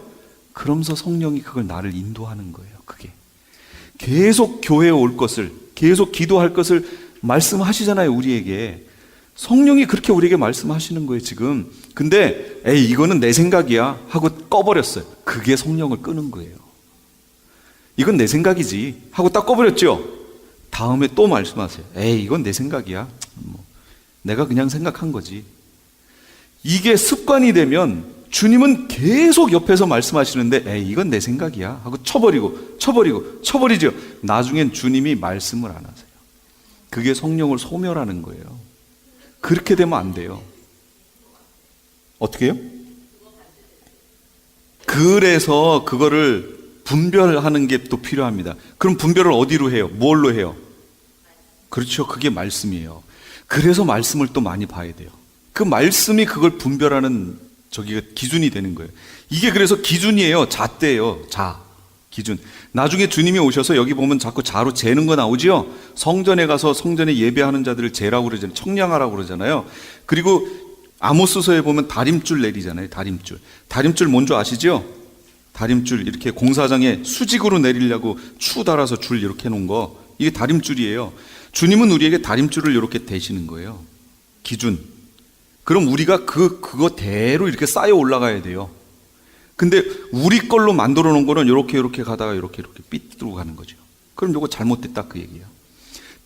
Speaker 2: 그러면서 성령이 그걸 나를 인도하는 거예요. 그게 계속 교회에 올 것을, 계속 기도할 것을 말씀하시잖아요, 우리에게. 성령이 그렇게 우리에게 말씀하시는 거예요, 지금. 근데 에이, 이거는 내 생각이야 하고 꺼버렸어요. 그게 성령을 끄는 거예요. 이건 내 생각이지 하고 딱 꺼버렸죠. 다음에 또 말씀하세요. 에이, 이건 내 생각이야. 내가 그냥 생각한 거지. 이게 습관이 되면 주님은 계속 옆에서 말씀하시는데 에이, 이건 내 생각이야 하고 쳐버리죠. 나중엔 주님이 말씀을 안 하세요. 그게 성령을 소멸하는 거예요. 그렇게 되면 안 돼요. 어떻게 해요? 그래서 그거를 분별하는 게 또 필요합니다. 그럼 분별을 어디로 해요? 뭘로 해요? 그렇죠. 그게 말씀이에요. 그래서 말씀을 또 많이 봐야 돼요. 그 말씀이 그걸 분별하는 저기가 기준이 되는 거예요. 이게 그래서 기준이에요. 잣대예요. 기준. 나중에 주님이 오셔서 여기 보면 자꾸 자로 재는 거 나오지요. 성전에 가서 성전에 예배하는 자들을 재라고 그러잖아요. 청량하라고 그러잖아요. 그리고 아모스서에 보면 다림줄 내리잖아요. 다림줄 뭔 줄 아시죠? 다림줄 이렇게 공사장에 수직으로 내리려고 추 달아서 줄 이렇게 해놓은 거, 이게 다림줄이에요. 주님은 우리에게 다림줄을 이렇게 대시는 거예요. 기준. 그럼 우리가 그거대로 이렇게 쌓여 올라가야 돼요. 근데 우리 걸로 만들어 놓은 거는 이렇게 가다가 이렇게 삐뚤고 가는 거죠. 그럼 이거 잘못됐다 그 얘기예요.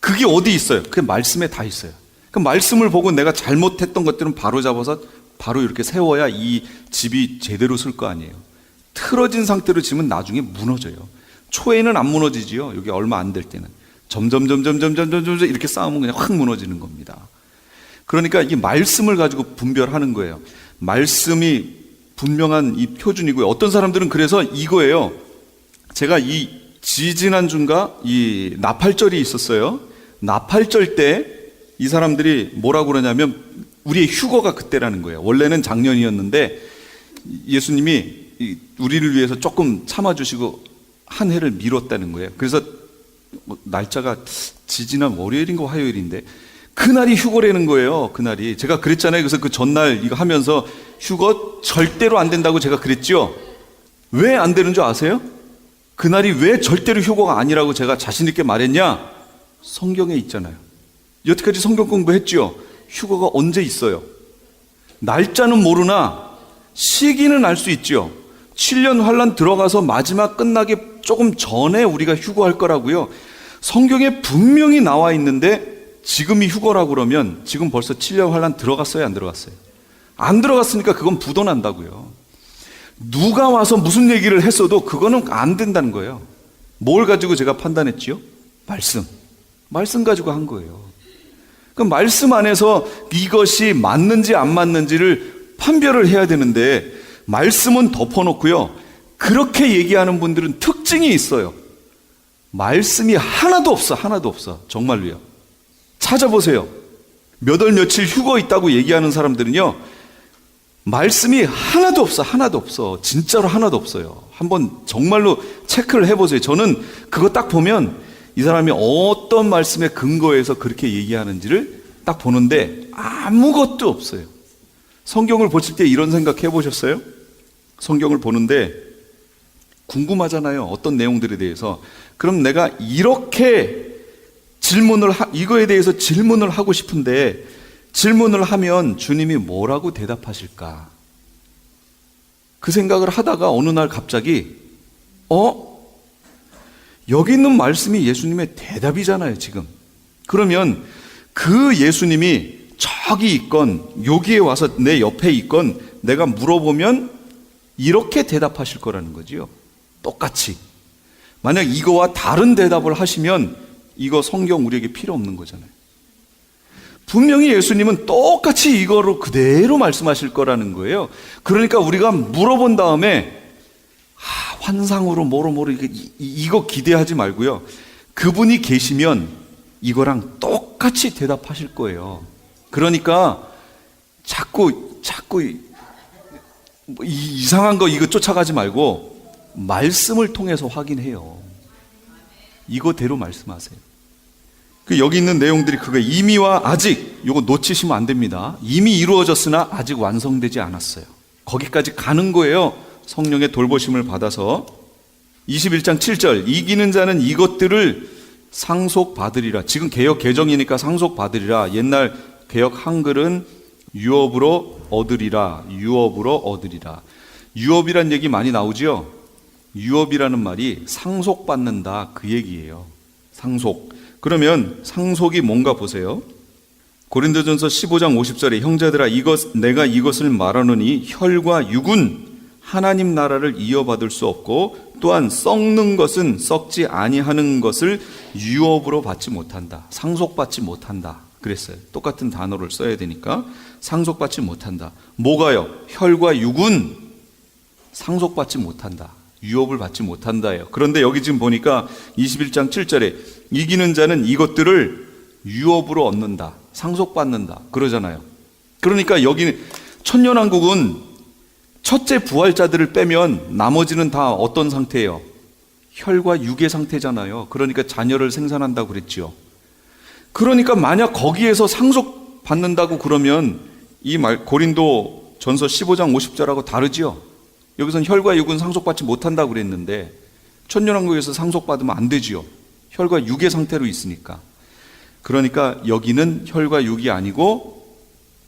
Speaker 2: 그게 어디 있어요? 그게 말씀에 다 있어요. 그 말씀을 보고 내가 잘못했던 것들은 바로 잡아서 바로 이렇게 세워야 이 집이 제대로 설 거 아니에요. 틀어진 상태로 지면 나중에 무너져요. 초에는 안 무너지지요. 여기 얼마 안 될 때는 점점 이렇게 쌓으면 그냥 확 무너지는 겁니다. 그러니까 이 말씀을 가지고 분별하는 거예요. 말씀이 분명한 이 표준이고요. 어떤 사람들은 그래서 이거예요. 제가 이 지지난주인가 이 나팔절이 있었어요. 나팔절 때 이 사람들이 뭐라고 그러냐면 우리의 휴거가 그때라는 거예요. 원래는 작년이었는데 예수님이 우리를 위해서 조금 참아주시고 한 해를 미뤘다는 거예요. 그래서 날짜가 지지난 월요일인가 화요일인데 그날이 휴거라는 거예요. 그날이. 제가 그랬잖아요. 그래서 그 전날 이거 하면서 휴거 절대로 안 된다고 제가 그랬죠. 왜 안 되는 줄 아세요? 그날이 왜 절대로 휴거가 아니라고 제가 자신 있게 말했냐? 성경에 있잖아요. 여태까지 성경 공부했죠. 휴거가 언제 있어요? 날짜는 모르나 시기는 알 수 있죠. 7년 환란 들어가서 마지막 끝나기 조금 전에 우리가 휴거할 거라고요. 성경에 분명히 나와 있는데 지금이 휴거라고 그러면 지금 벌써 7년 환란 들어갔어요, 안 들어갔어요? 안 들어갔으니까 그건 부도난다고요. 누가 와서 무슨 얘기를 했어도 그거는 안 된다는 거예요. 뭘 가지고 제가 판단했지요? 말씀 가지고 한 거예요. 그 말씀 안에서 이것이 맞는지 안 맞는지를 판별을 해야 되는데 말씀은 덮어놓고요. 그렇게 얘기하는 분들은 특징이 있어요. 말씀이 하나도 없어. 정말로요. 찾아보세요. 몇 월 며칠 휴거 있다고 얘기하는 사람들은요, 말씀이 하나도 없어. 진짜로 하나도 없어요. 한번 정말로 체크를 해보세요. 저는 그거 딱 보면 이 사람이 어떤 말씀에 근거해서 그렇게 얘기하는지를 딱 보는데 아무것도 없어요. 성경을 보실 때 이런 생각 해보셨어요? 성경을 보는데 궁금하잖아요. 어떤 내용들에 대해서. 그럼 내가 이렇게 이거에 대해서 질문을 하고 싶은데 질문을 하면 주님이 뭐라고 대답하실까? 그 생각을 하다가 어느 날 갑자기 여기 있는 말씀이 예수님의 대답이잖아요, 지금. 그러면 그 예수님이 저기 있건 여기에 와서 내 옆에 있건 내가 물어보면 이렇게 대답하실 거라는 거지요. 똑같이. 만약 이거와 다른 대답을 하시면 이거 성경 우리에게 필요 없는 거잖아요. 분명히 예수님은 똑같이 이거로 그대로 말씀하실 거라는 거예요. 그러니까 우리가 물어본 다음에 환상으로 뭐로 이거 기대하지 말고요. 그분이 계시면 이거랑 똑같이 대답하실 거예요. 그러니까 자꾸 이상한 거 이거 쫓아가지 말고 말씀을 통해서 확인해요. 이거대로 말씀하세요. 여기 있는 내용들이 그거 이미와 아직, 요거 놓치시면 안 됩니다. 이미 이루어졌으나 아직 완성되지 않았어요. 거기까지 가는 거예요. 성령의 돌보심을 받아서. 21장 7절, 이기는 자는 이것들을 상속받으리라. 지금 개역 개정이니까 상속받으리라. 옛날 개역 한글은 유업으로 얻으리라. 유업으로 얻으리라. 유업이란 얘기 많이 나오죠. 유업이라는 말이 상속받는다, 그 얘기예요. 상속. 그러면 상속이 뭔가 보세요. 고린도전서 15장 50절에 형제들아 내가 이것을 말하노니 혈과 육은 하나님 나라를 이어받을 수 없고 또한 썩는 것은 썩지 아니하는 것을 유업으로 받지 못한다. 상속받지 못한다. 그랬어요. 똑같은 단어를 써야 되니까 상속받지 못한다. 뭐가요? 혈과 육은 상속받지 못한다. 유업을 받지 못한다예요. 그런데 여기 지금 보니까 21장 7절에 이기는 자는 이것들을 유업으로 얻는다. 상속받는다. 그러잖아요. 그러니까 여기 천년왕국은 첫째 부활자들을 빼면 나머지는 다 어떤 상태예요? 혈과 육의 상태잖아요. 그러니까 자녀를 생산한다고 그랬죠. 그러니까 만약 거기에서 상속받는다고 그러면 이 말 고린도 전서 15장 50절하고 다르지요. 여기서는 혈과 육은 상속받지 못한다고 그랬는데 천년왕국에서 상속받으면 안 되지요. 혈과 육의 상태로 있으니까. 그러니까 여기는 혈과 육이 아니고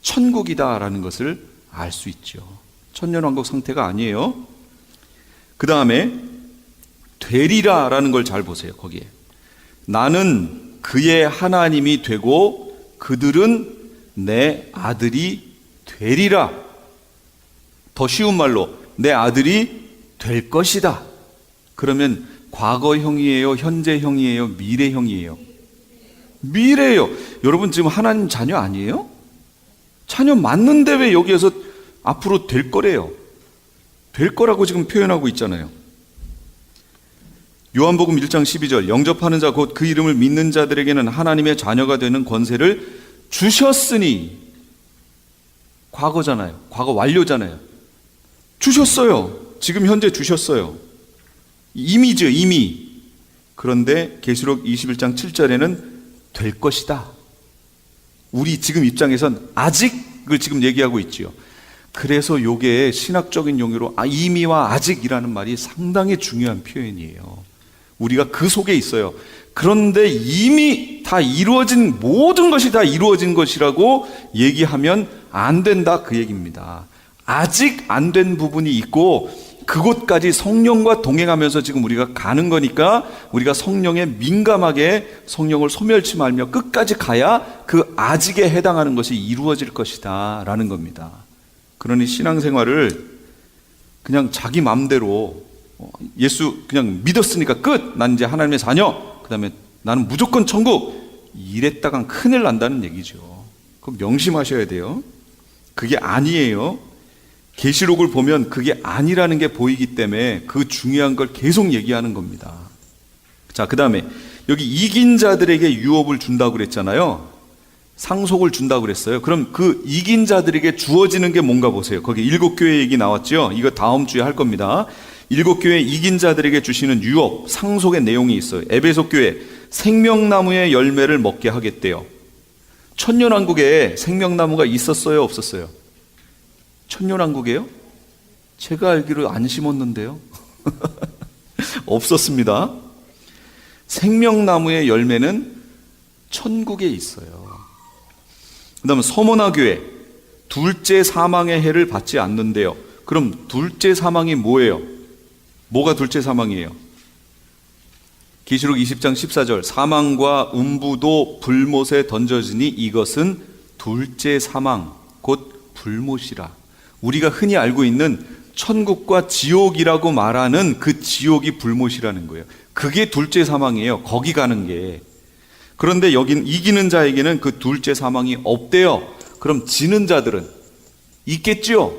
Speaker 2: 천국이다라는 것을 알 수 있죠. 천년왕국 상태가 아니에요. 그 다음에 되리라라는 걸 잘 보세요. 거기에 나는 그의 하나님이 되고 그들은 내 아들이 되리라. 더 쉬운 말로 내 아들이 될 것이다. 그러면 과거형이에요? 현재형이에요? 미래형이에요? 미래예요. 여러분 지금 하나님 자녀 아니에요? 자녀 맞는데 왜 여기에서 앞으로 될 거래요? 될 거라고 지금 표현하고 있잖아요. 요한복음 1장 12절 영접하는 자 곧 그 이름을 믿는 자들에게는 하나님의 자녀가 되는 권세를 주셨으니. 과거잖아요. 과거 완료잖아요. 주셨어요. 지금 현재 주셨어요. 이미죠, 이미. 그런데 계시록 21장 7절에는 될 것이다. 우리 지금 입장에선 아직을 지금 얘기하고 있지요. 그래서 요게 신학적인 용어로 이미와 아직이라는 말이 상당히 중요한 표현이에요. 우리가 그 속에 있어요. 그런데 이미 다 이루어진, 모든 것이 다 이루어진 것이라고 얘기하면 안 된다, 그 얘기입니다. 아직 안 된 부분이 있고 그곳까지 성령과 동행하면서 지금 우리가 가는 거니까 우리가 성령에 민감하게 성령을 소멸치 말며 끝까지 가야 그 아직에 해당하는 것이 이루어질 것이다 라는 겁니다. 그러니 신앙생활을 그냥 자기 마음대로 예수 그냥 믿었으니까 끝! 난 이제 하나님의 자녀! 그 다음에 나는 무조건 천국! 이랬다간 큰일 난다는 얘기죠. 그럼 명심하셔야 돼요. 그게 아니에요. 계시록을 보면 그게 아니라는 게 보이기 때문에 그 중요한 걸 계속 얘기하는 겁니다. 자, 그 다음에 여기 이긴 자들에게 유업을 준다고 그랬잖아요. 상속을 준다고 그랬어요. 그럼 그 이긴 자들에게 주어지는 게 뭔가 보세요. 거기 7교회 얘기 나왔죠. 이거 다음 주에 할 겁니다. 7교회 이긴 자들에게 주시는 유업, 상속의 내용이 있어요. 에베소 교회 생명나무의 열매를 먹게 하겠대요. 천년왕국에 생명나무가 있었어요, 없었어요? 천년왕국이에요? 제가 알기로 안 심었는데요. 없었습니다. 생명나무의 열매는 천국에 있어요. 그 다음에 서머나 교회 둘째 사망의 해를 받지 않는데요. 그럼 둘째 사망이 뭐예요? 뭐가 둘째 사망이에요? 계시록 20장 14절 사망과 음부도 불못에 던져지니 이것은 둘째 사망 곧 불못이라. 우리가 흔히 알고 있는 천국과 지옥이라고 말하는 그 지옥이 불못이라는 거예요. 그게 둘째 사망이에요. 거기 가는 게. 그런데 여긴 이기는 자에게는 그 둘째 사망이 없대요. 그럼 지는 자들은 있겠지요.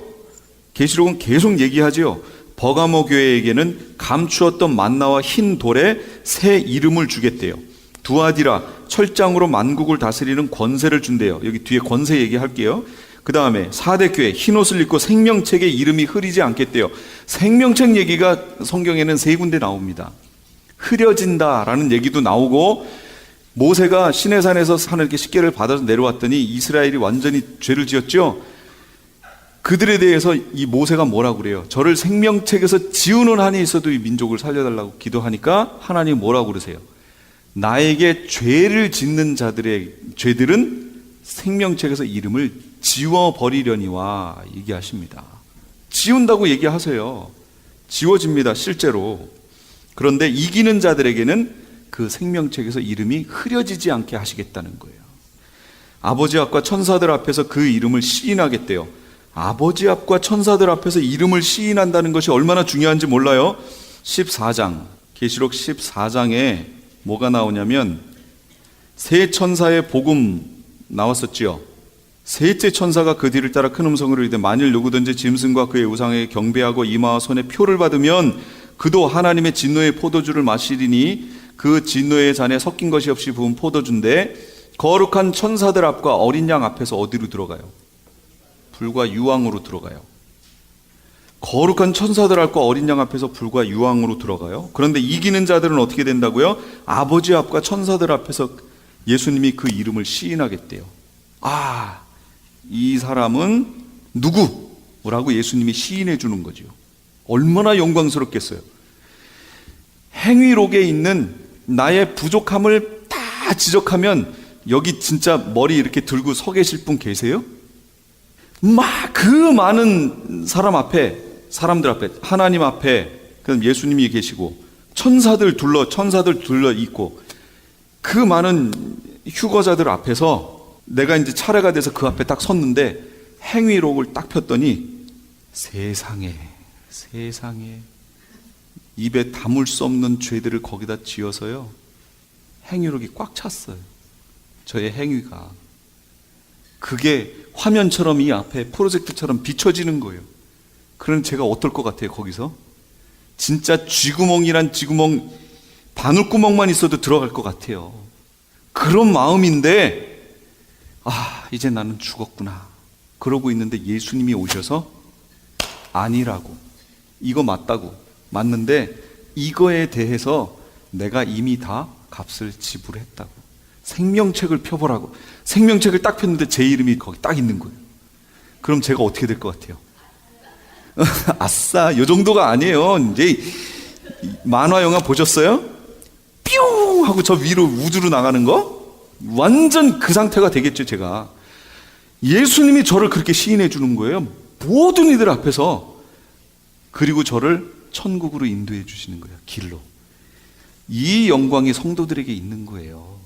Speaker 2: 계시록은 계속 얘기하지요. 버가모 교회에게는 감추었던 만나와 흰 돌에 새 이름을 주겠대요. 두아디라 철장으로 만국을 다스리는 권세를 준대요. 여기 뒤에 권세 얘기할게요. 그 다음에 사대교회 흰옷을 입고 생명책의 이름이 흐리지 않겠대요. 생명책 얘기가 성경에는 3군데 나옵니다. 흐려진다라는 얘기도 나오고 모세가 시내산에서 하나님께 십계를 받아서 내려왔더니 이스라엘이 완전히 죄를 지었죠. 그들에 대해서 이 모세가 뭐라고 그래요? 저를 생명책에서 지우는 한이 있어도 이 민족을 살려달라고 기도하니까 하나님 뭐라고 그러세요? 나에게 죄를 짓는 자들의 죄들은 생명책에서 이름을 지워버리려니와 얘기하십니다. 지운다고 얘기하세요. 지워집니다, 실제로. 그런데 이기는 자들에게는 그 생명책에서 이름이 흐려지지 않게 하시겠다는 거예요. 아버지 앞과 천사들 앞에서 그 이름을 시인하겠대요. 아버지 앞과 천사들 앞에서 이름을 시인한다는 것이 얼마나 중요한지 몰라요. 14장, 계시록 14장에 뭐가 나오냐면 세 천사의 복음 나왔었지요. 셋째 천사가 그 뒤를 따라 큰 음성으로 이르되 만일 누구든지 짐승과 그의 우상에게 경배하고 이마와 손에 표를 받으면 그도 하나님의 진노의 포도주를 마시리니 그 진노의 잔에 섞인 것이 없이 부은 포도주인데 거룩한 천사들 앞과 어린 양 앞에서 어디로 들어가요? 불과 유황으로 들어가요. 거룩한 천사들 앞과 어린 양 앞에서 불과 유황으로 들어가요. 그런데 이기는 자들은 어떻게 된다고요? 아버지 앞과 천사들 앞에서 예수님이 그 이름을 시인하겠대요. 아, 이 사람은 누구라고 예수님이 시인해 주는 거죠. 얼마나 영광스럽겠어요. 행위록에 있는 나의 부족함을 다 지적하면 여기 진짜 머리 이렇게 들고 서 계실 분 계세요? 막 그 많은 사람들 앞에 하나님 앞에 그럼 예수님이 계시고 천사들 둘러 있고 그 많은 휴거자들 앞에서 내가 이제 차례가 돼서 그 앞에 딱 섰는데 행위록을 딱 폈더니 세상에 입에 담을 수 없는 죄들을 거기다 지어서요 행위록이 꽉 찼어요. 저의 행위가 그게 화면처럼 이 앞에 프로젝트처럼 비춰지는 거예요. 그럼 제가 어떨 것 같아요? 거기서 진짜 쥐구멍이란 쥐구멍 바늘구멍만 있어도 들어갈 것 같아요. 그런 마음인데 이제 나는 죽었구나 그러고 있는데 예수님이 오셔서 아니라고, 이거 맞는데 이거에 대해서 내가 이미 다 값을 지불했다고, 생명책을 펴보라고. 생명책을 딱 폈는데 제 이름이 거기 딱 있는 거예요. 그럼 제가 어떻게 될 것 같아요? 아싸, 이 정도가 아니에요. 이제 만화 영화 보셨어요? 뿅 하고 저 위로 우주로 나가는 거? 완전 그 상태가 되겠죠. 제가 예수님이 저를 그렇게 시인해 주는 거예요. 모든 이들 앞에서. 그리고 저를 천국으로 인도해 주시는 거예요. 길로. 이 영광이 성도들에게 있는 거예요.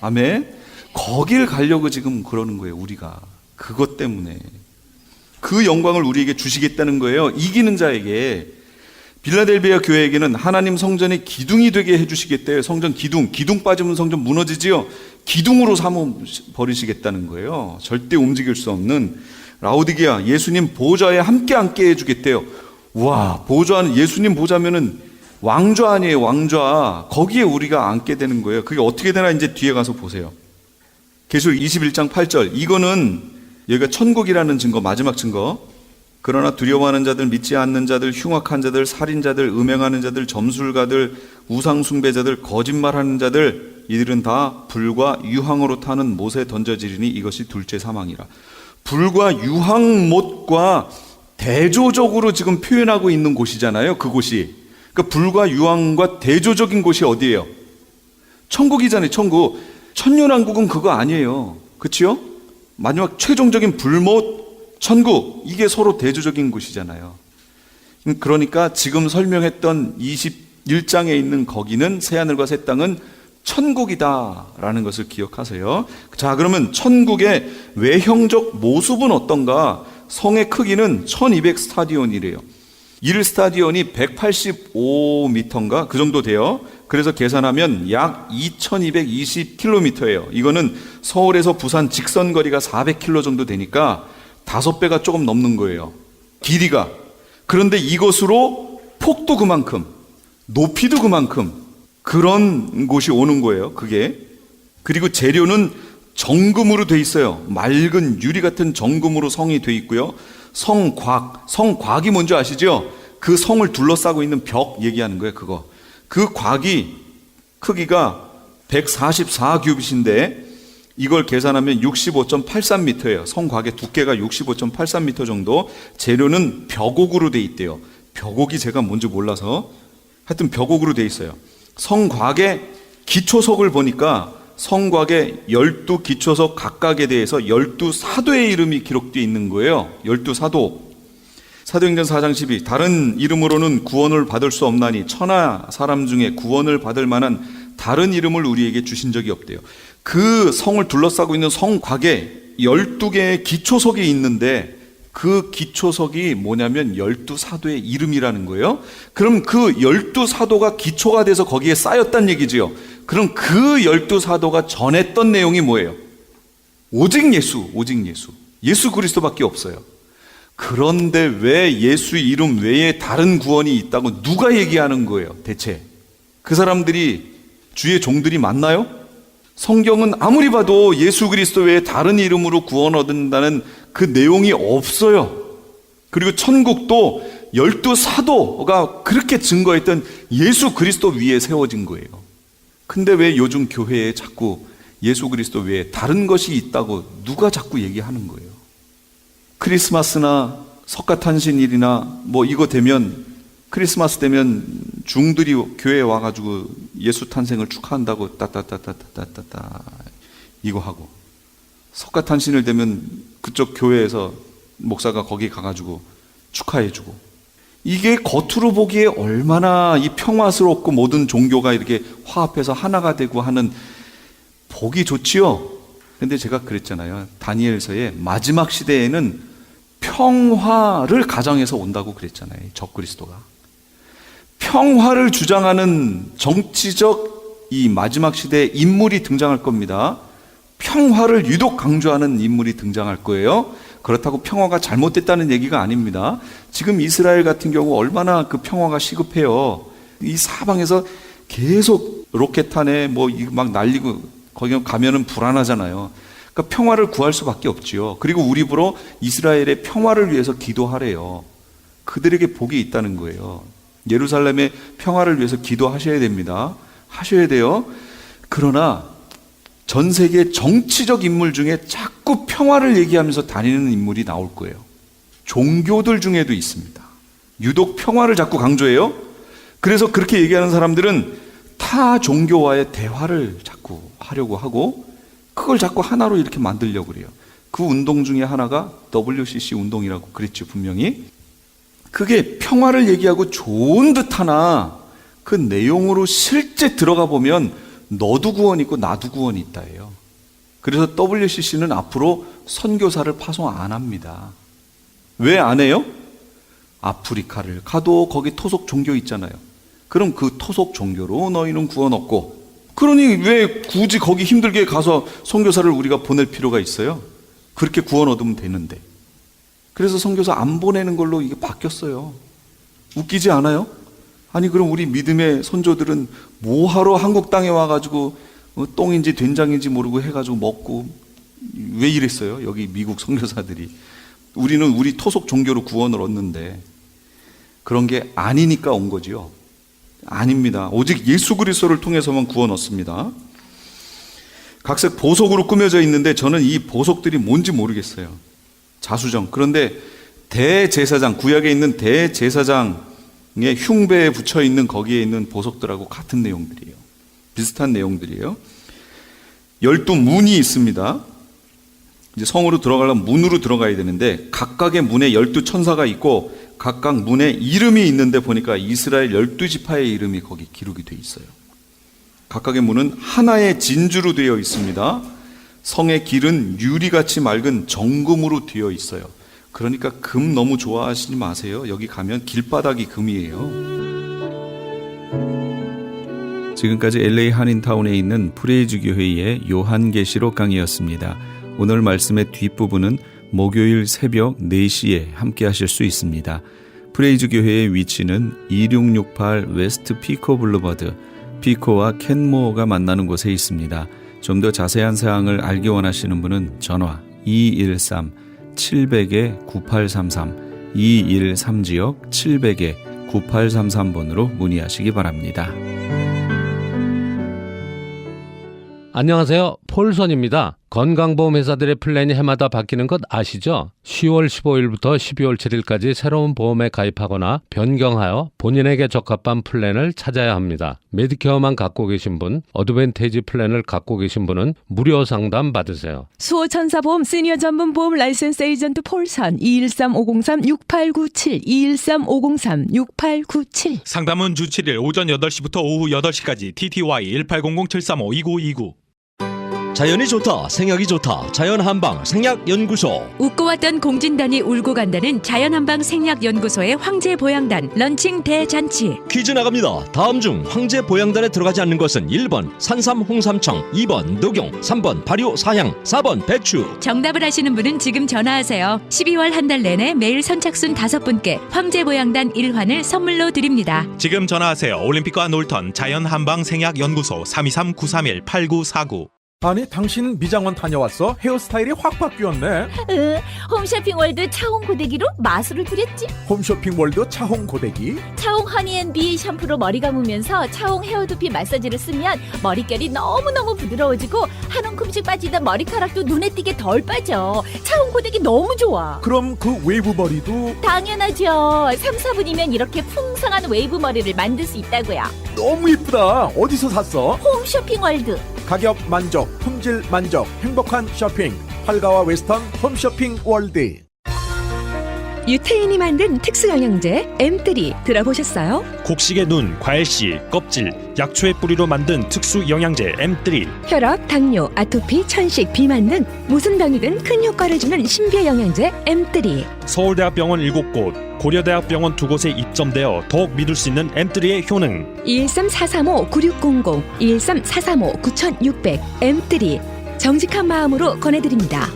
Speaker 2: 아멘. 거길 가려고 지금 그러는 거예요. 우리가 그것 때문에 그 영광을 우리에게 주시겠다는 거예요. 이기는 자에게. 빌라델비아 교회에게는 하나님 성전의 기둥이 되게 해주시겠대요. 성전 기둥 빠지면 성전 무너지지요. 기둥으로 삼아 버리시겠다는 거예요. 절대 움직일 수 없는. 라오디게아 예수님 보좌에 함께 앉게 해주겠대요. 와, 보좌는 예수님 보좌면은 왕좌 아니에요. 왕좌. 거기에 우리가 앉게 되는 거예요. 그게 어떻게 되나 이제 뒤에 가서 보세요. 계시록 21장 8절. 이거는 여기가 천국이라는 증거, 마지막 증거. 그러나 두려워하는 자들, 믿지 않는 자들, 흉악한 자들, 살인자들, 음행하는 자들, 점술가들, 우상숭배자들, 거짓말하는 자들, 이들은 다 불과 유황으로 타는 못에 던져지리니 이것이 둘째 사망이라. 불과 유황못과 대조적으로 지금 표현하고 있는 곳이잖아요. 그곳이. 그러니까 불과 유황과 대조적인 곳이 어디예요? 천국이잖아요. 천국. 천년왕국은 그거 아니에요. 그렇죠? 마지막 최종적인 불못 천국, 이게 서로 대조적인 곳이잖아요. 그러니까 지금 설명했던 21장에 있는 거기는 새하늘과 새 땅은 천국이다라는 것을 기억하세요. 자, 그러면 천국의 외형적 모습은 어떤가? 성의 크기는 1200 스타디온이래요. 1 스타디온이 185m인가? 그 정도 돼요. 그래서 계산하면 약 2220km예요. 이거는 서울에서 부산 직선 거리가 400km 정도 되니까 5배가 조금 넘는 거예요. 길이가. 그런데 이것으로 폭도 그만큼, 높이도 그만큼 그런 곳이 오는 거예요. 그게. 그리고 재료는 정금으로 돼 있어요. 맑은 유리 같은 정금으로 성이 돼 있고요. 성곽이 뭔지 아시죠? 그 성을 둘러싸고 있는 벽 얘기하는 거예요. 그거. 그 곽이 크기가 144규빗인데 이걸 계산하면 65.83m예요. 성곽의 두께가 65.83m 정도. 재료는 벽옥으로 돼 있대요. 벽옥이 제가 뭔지 몰라서 하여튼 벽옥으로 돼 있어요. 성곽의 기초석을 보니까 성곽의 12기초석 각각에 대해서 12사도의 이름이 기록되어 있는 거예요. 12사도. 사도행전 4장 12. 다른 이름으로는 구원을 받을 수 없나니 천하 사람 중에 구원을 받을 만한 다른 이름을 우리에게 주신 적이 없대요. 그 성을 둘러싸고 있는 성곽에 12개의 기초석이 있는데 그 기초석이 뭐냐면 12사도의 이름이라는 거예요. 그럼 그 12사도가 기초가 돼서 거기에 쌓였다는 얘기지요. 그럼 그 12사도가 전했던 내용이 뭐예요? 오직 예수, 오직 예수. 예수 그리스도밖에 없어요. 그런데 왜 예수 이름 외에 다른 구원이 있다고 누가 얘기하는 거예요? 대체 그 사람들이 주의 종들이 맞나요? 성경은 아무리 봐도 예수 그리스도 외에 다른 이름으로 구원 얻는다는 그 내용이 없어요. 그리고 천국도 12사도가 그렇게 증거했던 예수 그리스도 위에 세워진 거예요. 근데 왜 요즘 교회에 자꾸 예수 그리스도 외에 다른 것이 있다고 누가 자꾸 얘기하는 거예요? 크리스마스나 석가탄신일이나 뭐 이거 되면, 크리스마스 되면 중들이 교회에 와가지고 예수 탄생을 축하한다고 따따따따따따따 이거 하고, 석가탄신일 되면 그쪽 교회에서 목사가 거기 가가지고 축하해주고, 이게 겉으로 보기에 얼마나 이 평화스럽고 모든 종교가 이렇게 화합해서 하나가 되고 하는 보기 좋지요. 근데 제가 그랬잖아요. 다니엘서의 마지막 시대에는 평화를 가정해서 온다고 그랬잖아요. 적그리스도가. 평화를 주장하는 정치적 이 마지막 시대에 인물이 등장할 겁니다. 평화를 유독 강조하는 인물이 등장할 거예요. 그렇다고 평화가 잘못됐다는 얘기가 아닙니다. 지금 이스라엘 같은 경우 얼마나 그 평화가 시급해요. 이 사방에서 계속 로켓탄에 뭐 막 날리고 거기 가면은 불안하잖아요. 그러니까 평화를 구할 수밖에 없지요. 그리고 우리 보러 이스라엘의 평화를 위해서 기도하래요. 그들에게 복이 있다는 거예요. 예루살렘의 평화를 위해서 기도하셔야 됩니다. 하셔야 돼요. 그러나 전 세계 정치적 인물 중에 자꾸 평화를 얘기하면서 다니는 인물이 나올 거예요. 종교들 중에도 있습니다. 유독 평화를 자꾸 강조해요. 그래서 그렇게 얘기하는 사람들은 타 종교와의 대화를 자꾸 하려고 하고, 그걸 자꾸 하나로 이렇게 만들려고 그래요. 그 운동 중에 하나가 WCC 운동이라고 그랬죠, 분명히. 그게 평화를 얘기하고 좋은 듯 하나 그 내용으로 실제 들어가 보면 너도 구원이 있고 나도 구원이 있다예요. 그래서 WCC는 앞으로 선교사를 파송 안 합니다. 왜 안 해요? 아프리카를 가도 거기 토속 종교 있잖아요. 그럼 그 토속 종교로 너희는 구원 얻고, 그러니 왜 굳이 거기 힘들게 가서 선교사를 우리가 보낼 필요가 있어요? 그렇게 구원 얻으면 되는데. 그래서 선교사 안 보내는 걸로 이게 바뀌었어요. 웃기지 않아요? 아니 그럼 우리 믿음의 선조들은 뭐하러 한국 땅에 와가지고 똥인지 된장인지 모르고 해가지고 먹고 왜 이랬어요? 여기 미국 선교사들이. 우리는 우리 토속 종교로 구원을 얻는데 그런 게 아니니까 온 거지요. 아닙니다. 오직 예수 그리스도를 통해서만 구원 얻습니다. 각색 보석으로 꾸며져 있는데 저는 이 보석들이 뭔지 모르겠어요. 자수정. 그런데 대제사장, 구약에 있는 대제사장의 흉배에 붙여 있는 거기에 있는 보석들하고 같은 내용들이에요. 비슷한 내용들이에요. 12문이 있습니다. 이제 성으로 들어가려면 문으로 들어가야 되는데 각각의 문에 12천사가 있고 각각 문에 이름이 있는데 보니까 이스라엘 12지파의 이름이 거기 기록이 되어 있어요. 각각의 문은 하나의 진주로 되어 있습니다. 성의 길은 유리같이 맑은 정금으로 되어 있어요. 그러니까 금 너무 좋아하시지 마세요. 여기 가면 길바닥이 금이에요.
Speaker 1: 지금까지 LA 한인타운에 있는 프레이즈 교회의 요한계시록 강의였습니다. 오늘 말씀의 뒷부분은 목요일 새벽 4시에 함께 하실 수 있습니다. 프레이즈 교회의 위치는 2668 웨스트 피코 블루버드, 피코와 켄모어가 만나는 곳에 있습니다. 좀 더 자세한 사항을 알기 원하시는 분은 전화 213-700-9833, 213지역 700-9833번으로 문의하시기 바랍니다.
Speaker 3: 안녕하세요. 폴선입니다. 건강보험회사들의 플랜이 해마다 바뀌는 것 아시죠? 10월 15일부터 12월 7일까지 새로운 보험에 가입하거나 변경하여 본인에게 적합한 플랜을 찾아야 합니다. 메디케어만 갖고 계신 분, 어드밴테이지 플랜을 갖고 계신 분은 무료 상담 받으세요.
Speaker 4: 수호천사보험 시니어 전문 보험 라이센스 에이전트 폴선 213-503-6897 213-503-6897
Speaker 5: 상담은 주 7일 오전 8시부터 오후 8시까지 TTY 1800-735-2929.
Speaker 6: 자연이 좋다, 생약이 좋다. 자연한방 생약연구소.
Speaker 7: 웃고 왔던 공진단이 울고 간다는 자연한방 생약연구소의 황제보양단 런칭 대잔치.
Speaker 6: 퀴즈 나갑니다. 다음 중 황제보양단에 들어가지 않는 것은 1번 산삼 홍삼청, 2번 녹용, 3번 발효 사향, 4번 배추.
Speaker 7: 정답을 아시는 분은 지금 전화하세요. 12월 한 달 내내 매일 선착순 5분께 황제보양단 1환을 선물로 드립니다.
Speaker 5: 지금 전화하세요. 올림픽과 놀턴 자연한방 생약연구소 323-931-8949.
Speaker 8: 아니 당신 미장원 다녀왔어? 헤어스타일이 확 바뀌었네.
Speaker 9: 홈쇼핑월드 차홍 고데기로 마술을 부렸지.
Speaker 8: 홈쇼핑월드 차홍 고데기.
Speaker 9: 차홍 허니앤비 샴푸로 머리 감으면서 차홍 헤어두피 마사지를 쓰면 머릿결이 너무너무 부드러워지고 한 움큼씩 빠지던 머리카락도 눈에 띄게 덜 빠져. 차홍 고데기 너무 좋아.
Speaker 8: 그럼 그 웨이브 머리도
Speaker 9: 당연하죠. 3, 4분이면 이렇게 풍성한 웨이브 머리를 만들 수 있다고요.
Speaker 8: 너무 이쁘다. 어디서 샀어?
Speaker 9: 홈쇼핑월드.
Speaker 8: 가격 만족, 품질 만족, 행복한 쇼핑. 활가와 웨스턴 홈쇼핑 월드.
Speaker 4: 유태인이 만든 특수영양제 M3 들어보셨어요?
Speaker 10: 곡식의 눈, 과일씨, 껍질, 약초의 뿌리로 만든 특수 영양제 M3.
Speaker 4: 혈압, 당뇨, 아토피, 천식, 비만 등 무슨 병이든 큰 효과를 주는 신비의 영양제 M3.
Speaker 10: 서울대학병원 7곳, 고려대학병원 2곳에 입점되어 더욱 믿을 수 있는 M3의 효능.
Speaker 4: 213-435-9600, 213-435-9600 M3 정직한 마음으로 권해드립니다.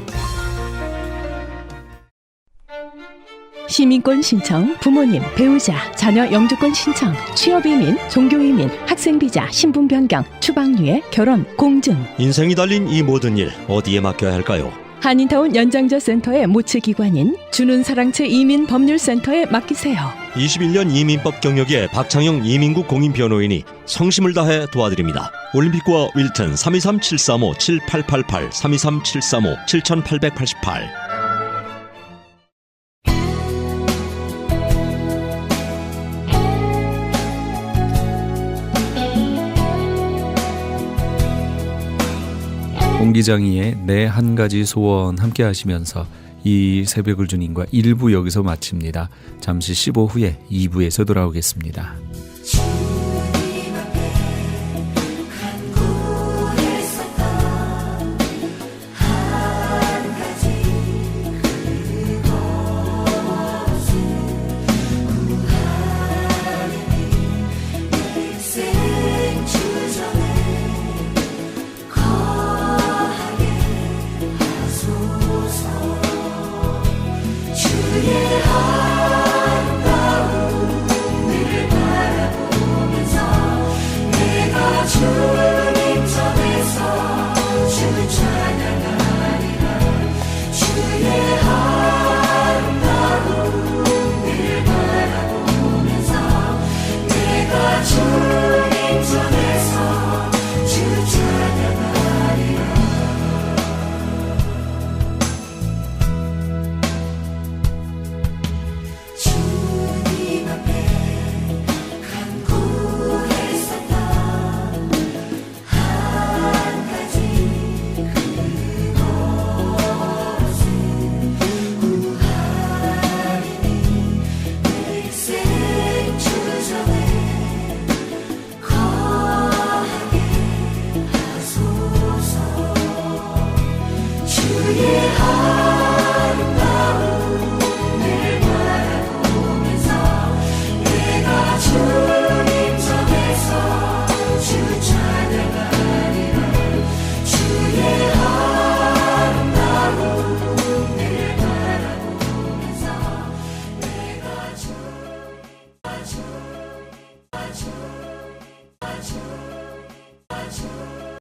Speaker 4: 시민권 신청, 부모님, 배우자, 자녀 영주권 신청, 취업이민, 종교이민, 학생비자, 신분 변경, 추방유예, 결혼, 공증.
Speaker 6: 인생이 달린 이 모든 일 어디에 맡겨야 할까요?
Speaker 4: 한인타운 연장자 센터의 모치기관인 주는사랑채 이민법률센터에 맡기세요.
Speaker 6: 21년 이민법 경력의 박창영 이민국 공인변호인이 성심을 다해 도와드립니다. 올림픽과 윌튼 323-735-7888 323-735-7888.
Speaker 1: 공기장이의 내 한 가지 소원 함께 하시면서 이 새벽을 주님과 1부 여기서 마칩니다. 잠시 15 후에 2부에서 돌아오겠습니다.